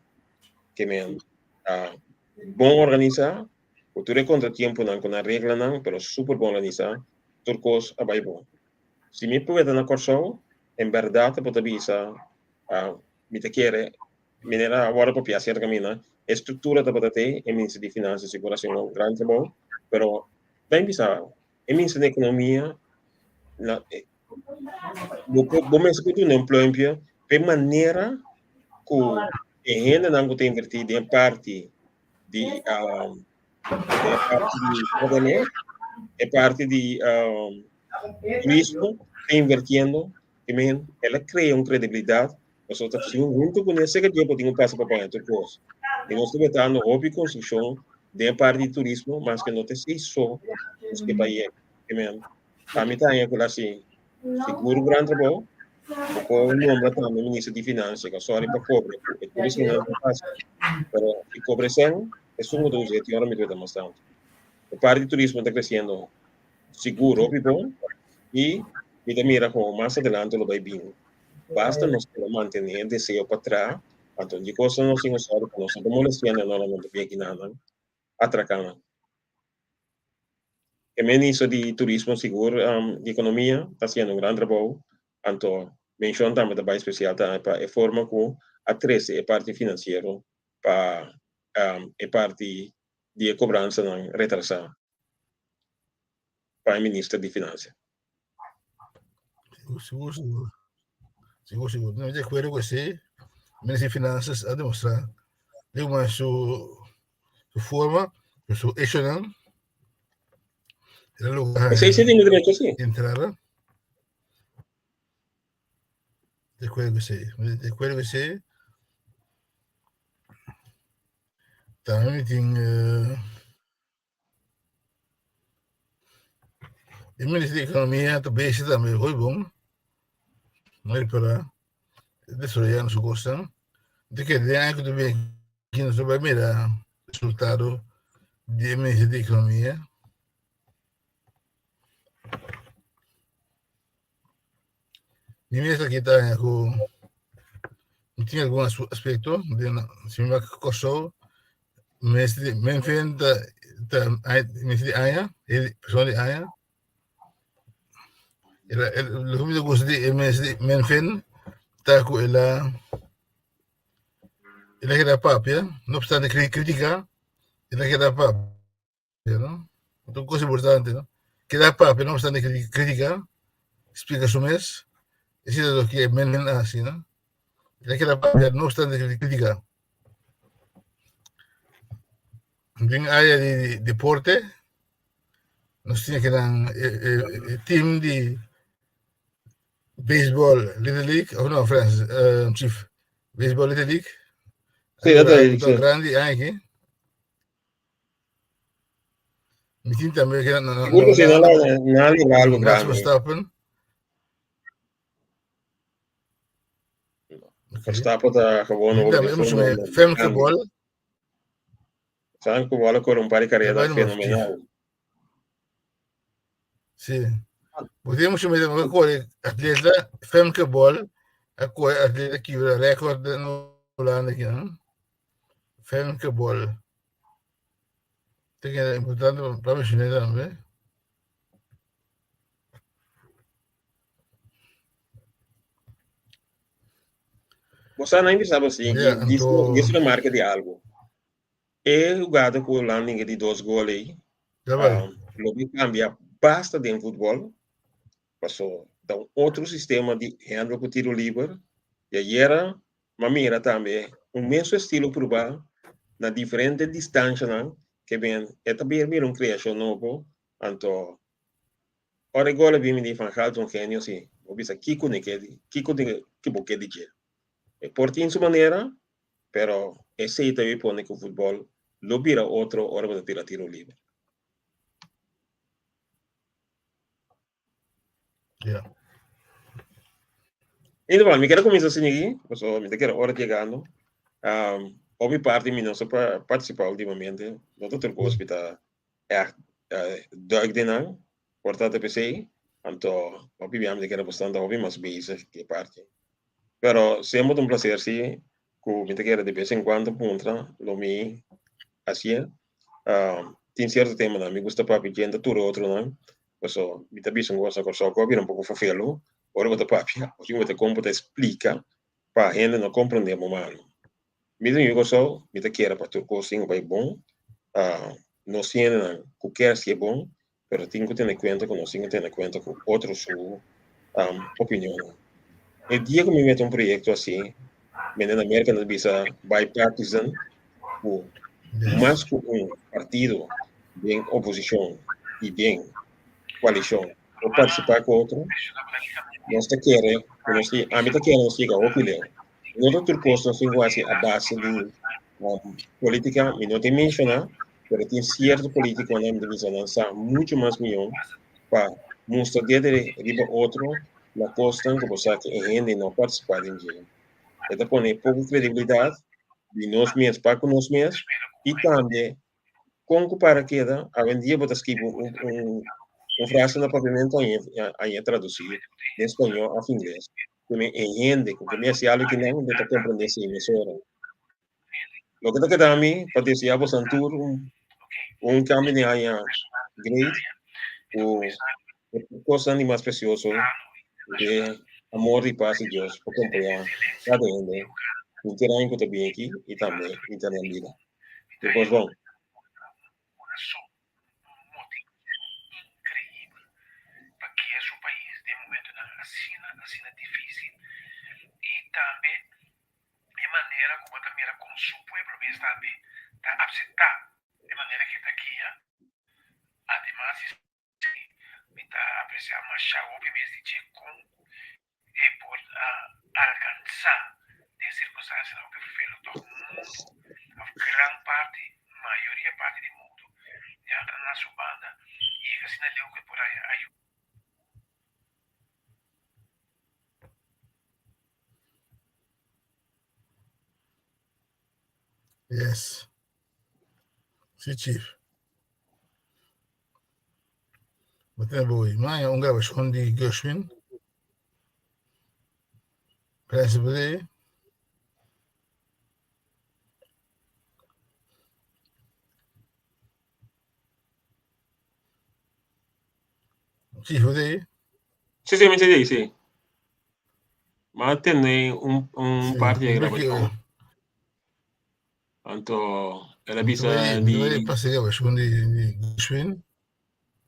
Que me bom organizar, o tudo é contratempo não com a regra não, mas super bom organizar, tudo coisa vai bom. Se me puder na corso, em verdade pode avisar, me te quer minera agora para piacer camina estrutura da batata e ministro de finanças e segurança um grande trabalho, pero bem bizarro. E ministro da economia na bom mês que tu não plantio de maneira que a renda não tem invertido em parte de governo e parte de turismo invirtiendo também ela cria uma credibilidade nós estamos junto com esse que tempo tem passo para pagar coisa e nós estamos tendo hobby construção de parte de turismo mas que não tem só os que país também a mim também é assim seguro grande trabalho o nome também ministro de finanças que só para cobre o turismo não é fácil pero se cobre sem é só um dos jeito agora me dá bastante a parte de turismo está crescendo seguro bom e mira como mais adelante lo vai bem. Basta nós manter o desejo para trás, então de coisas não se nos sabe, não se molestando normalmente bem aqui nada, atracando. E ministro de turismo seguro, de economia, está sendo um grande trabalho, então menciono também trabalho especial para a forma como atrece a parte financeira para a parte de cobrança não retrasar para o ministro de finanças. Seguro. Não, de acordo com você, o Ministério de Finanças a demonstrar de uma sua forma, sua ação, era lugar Mas aí você tem direito assim? entrar. De acordo com você, também tem o Ministério da Economia também foi bom, mas para desarrollar nossa costa, de que de ano que também que nós vamos ver resultado do Ministério da Economia. Nimeeza aqui com tinha algum aspecto de se me coçou mas men fin de aya pessoal de aya o que me gosta de men fin tá com ela que dá papia não obstante crítica ela que dá papia não então coisa importante não que dá papia não obstante crítica explica su mês isso é o que é men assim não ela que dá papia não obstante crítica em área de deporte nós tinha que dar team de baseball Little League ou não France chief baseball Little League Sì, da muito grande aqui mi tinha também que Sicuro se non è algo Max grande. Verstappen Verstappen da gewoon femkeball Sanko vuole ancora un pari carriera fenomenale. Sì. Podemos meter uma coisa, atleta, femkeball, a coisa, atleta que o recorde no Holanda aqui, não? Femkeball. Tem que é importante para mencionar também. Você não sabe assim, isso é marca de algo. É jogado com o Holanda de 2 gols. Lo cambia basta de futebol. Passou então outro sistema de handle com tiro livre. E aí era, mas mira também, mesmo estilo provar na diferente distância, não? Que bem, é também um criação novo. Então, ora agora vem me van Gaal um gênio assim, vou ver aqui com que boque de dia. É porta em sua maneira, pero esse aí também põe que o futebol lo vira outro hora de tirar tiro livre. Yeah. Então, me quero começar assim aqui, porque me quero hora chegando. Houve parte de nós para participar ultimamente, no outro hospital duigde portate PC, então obviamente que era bastante hobby mas base que parte. Pero sempre um prazer sim, que me quero de vez em quando punta, lo mi assim, tem certo tema não, me gusta para pedir tudo outro não, então me tá bisogno cosa corso que vira um pouco fofelo, ora vou papia, o que vou te compra explica para a gente não compreendemos mal. Mesmo eu gosto, me te quero para turco sim vai bom. Não sei o que é bom, mas tenho que ter em conta que não tenho que ter em conta com outros opinião. O dia que me meto um projeto assim, me na América não bisa bipartisan, o mais que um partido bem oposição e bem coalição, ou participar com outro, nós te queremos, a mim te queremos chegar ao opinião. Nós outros costos são quase a base de política, e não te mencionar, mas tem certo político na divisão lançar muito mais milhão para mostrar de riba outro na costa que você que ainda não participar de dinheiro. Então, põe pouca credibilidade de nós mesmos para com nós mesmos e também com para queda, a vendia botas que um frase no pavimento aí traduzido de espanhol a inglês. Também entende que me hacía algo que não de compreender se emissora. Lo que te queda a mí, para decir a vos Santur, un cambio de área great, o cosa ni más precioso de amor y paz de Dios, por comprar cada ende, interagem com o bem aqui e também interagem na vida. Depois, bom. Maneira como a maneira como o pueblo está aceptar de maneira que está aqui, además está apreciar mais obviamente de como por alcançar de circunstâncias que fez todo mundo, a gran parte, maioria parte do mundo, já na sua banda e que assim leu que por aí Yes. Si, Chief. Batem boy. Maya unga bashkondi Gershwin. Principally. Chief, what are you? Sì, sì, mi sei sì. Ma tenne un Sì, parte di perché gravazione. Tanto è la mi bisa troverei di... passare bashkondi Gershwin.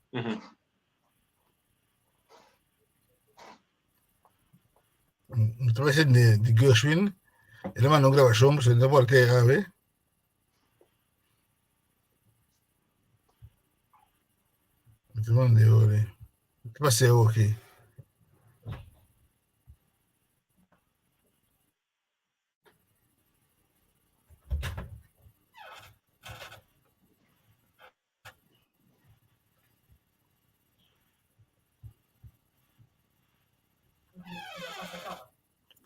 Mhm. Mi troverei di Gershwin. E le mando gravazione, se ne vuole che ave. Mi ti mando ore. Ti passi ok.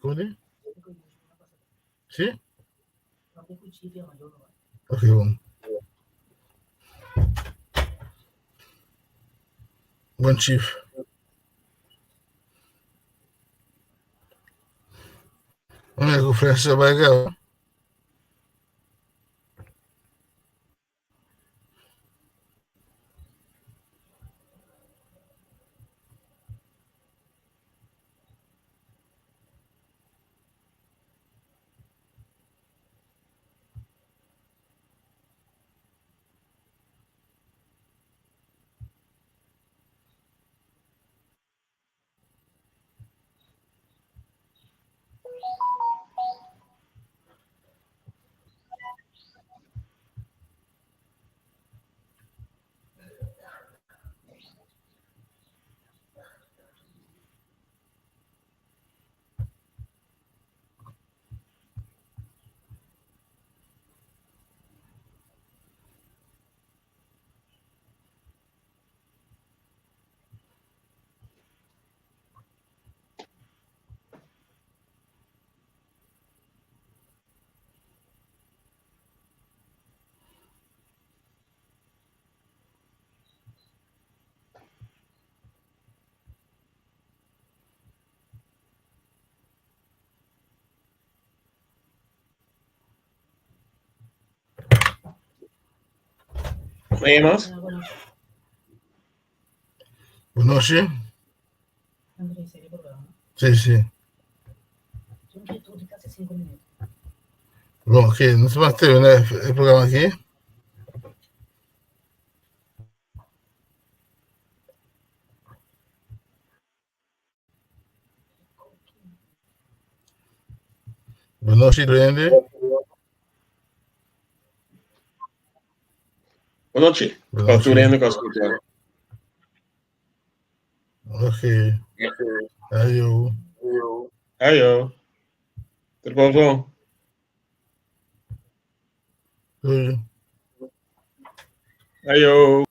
Come? Sì? Ok, buon. Buon Chief. Non è che Francia Bagao. ¿Hay más? Conosci? Sì, sì. Bom, ok, nós vamos terminar o programa aqui. Boa noite, Duende. Boa noite. Boa Para noite. tu rendo com as coisas. Ok. Ayo. Ayo. Tudo bom? Oi. Ayo.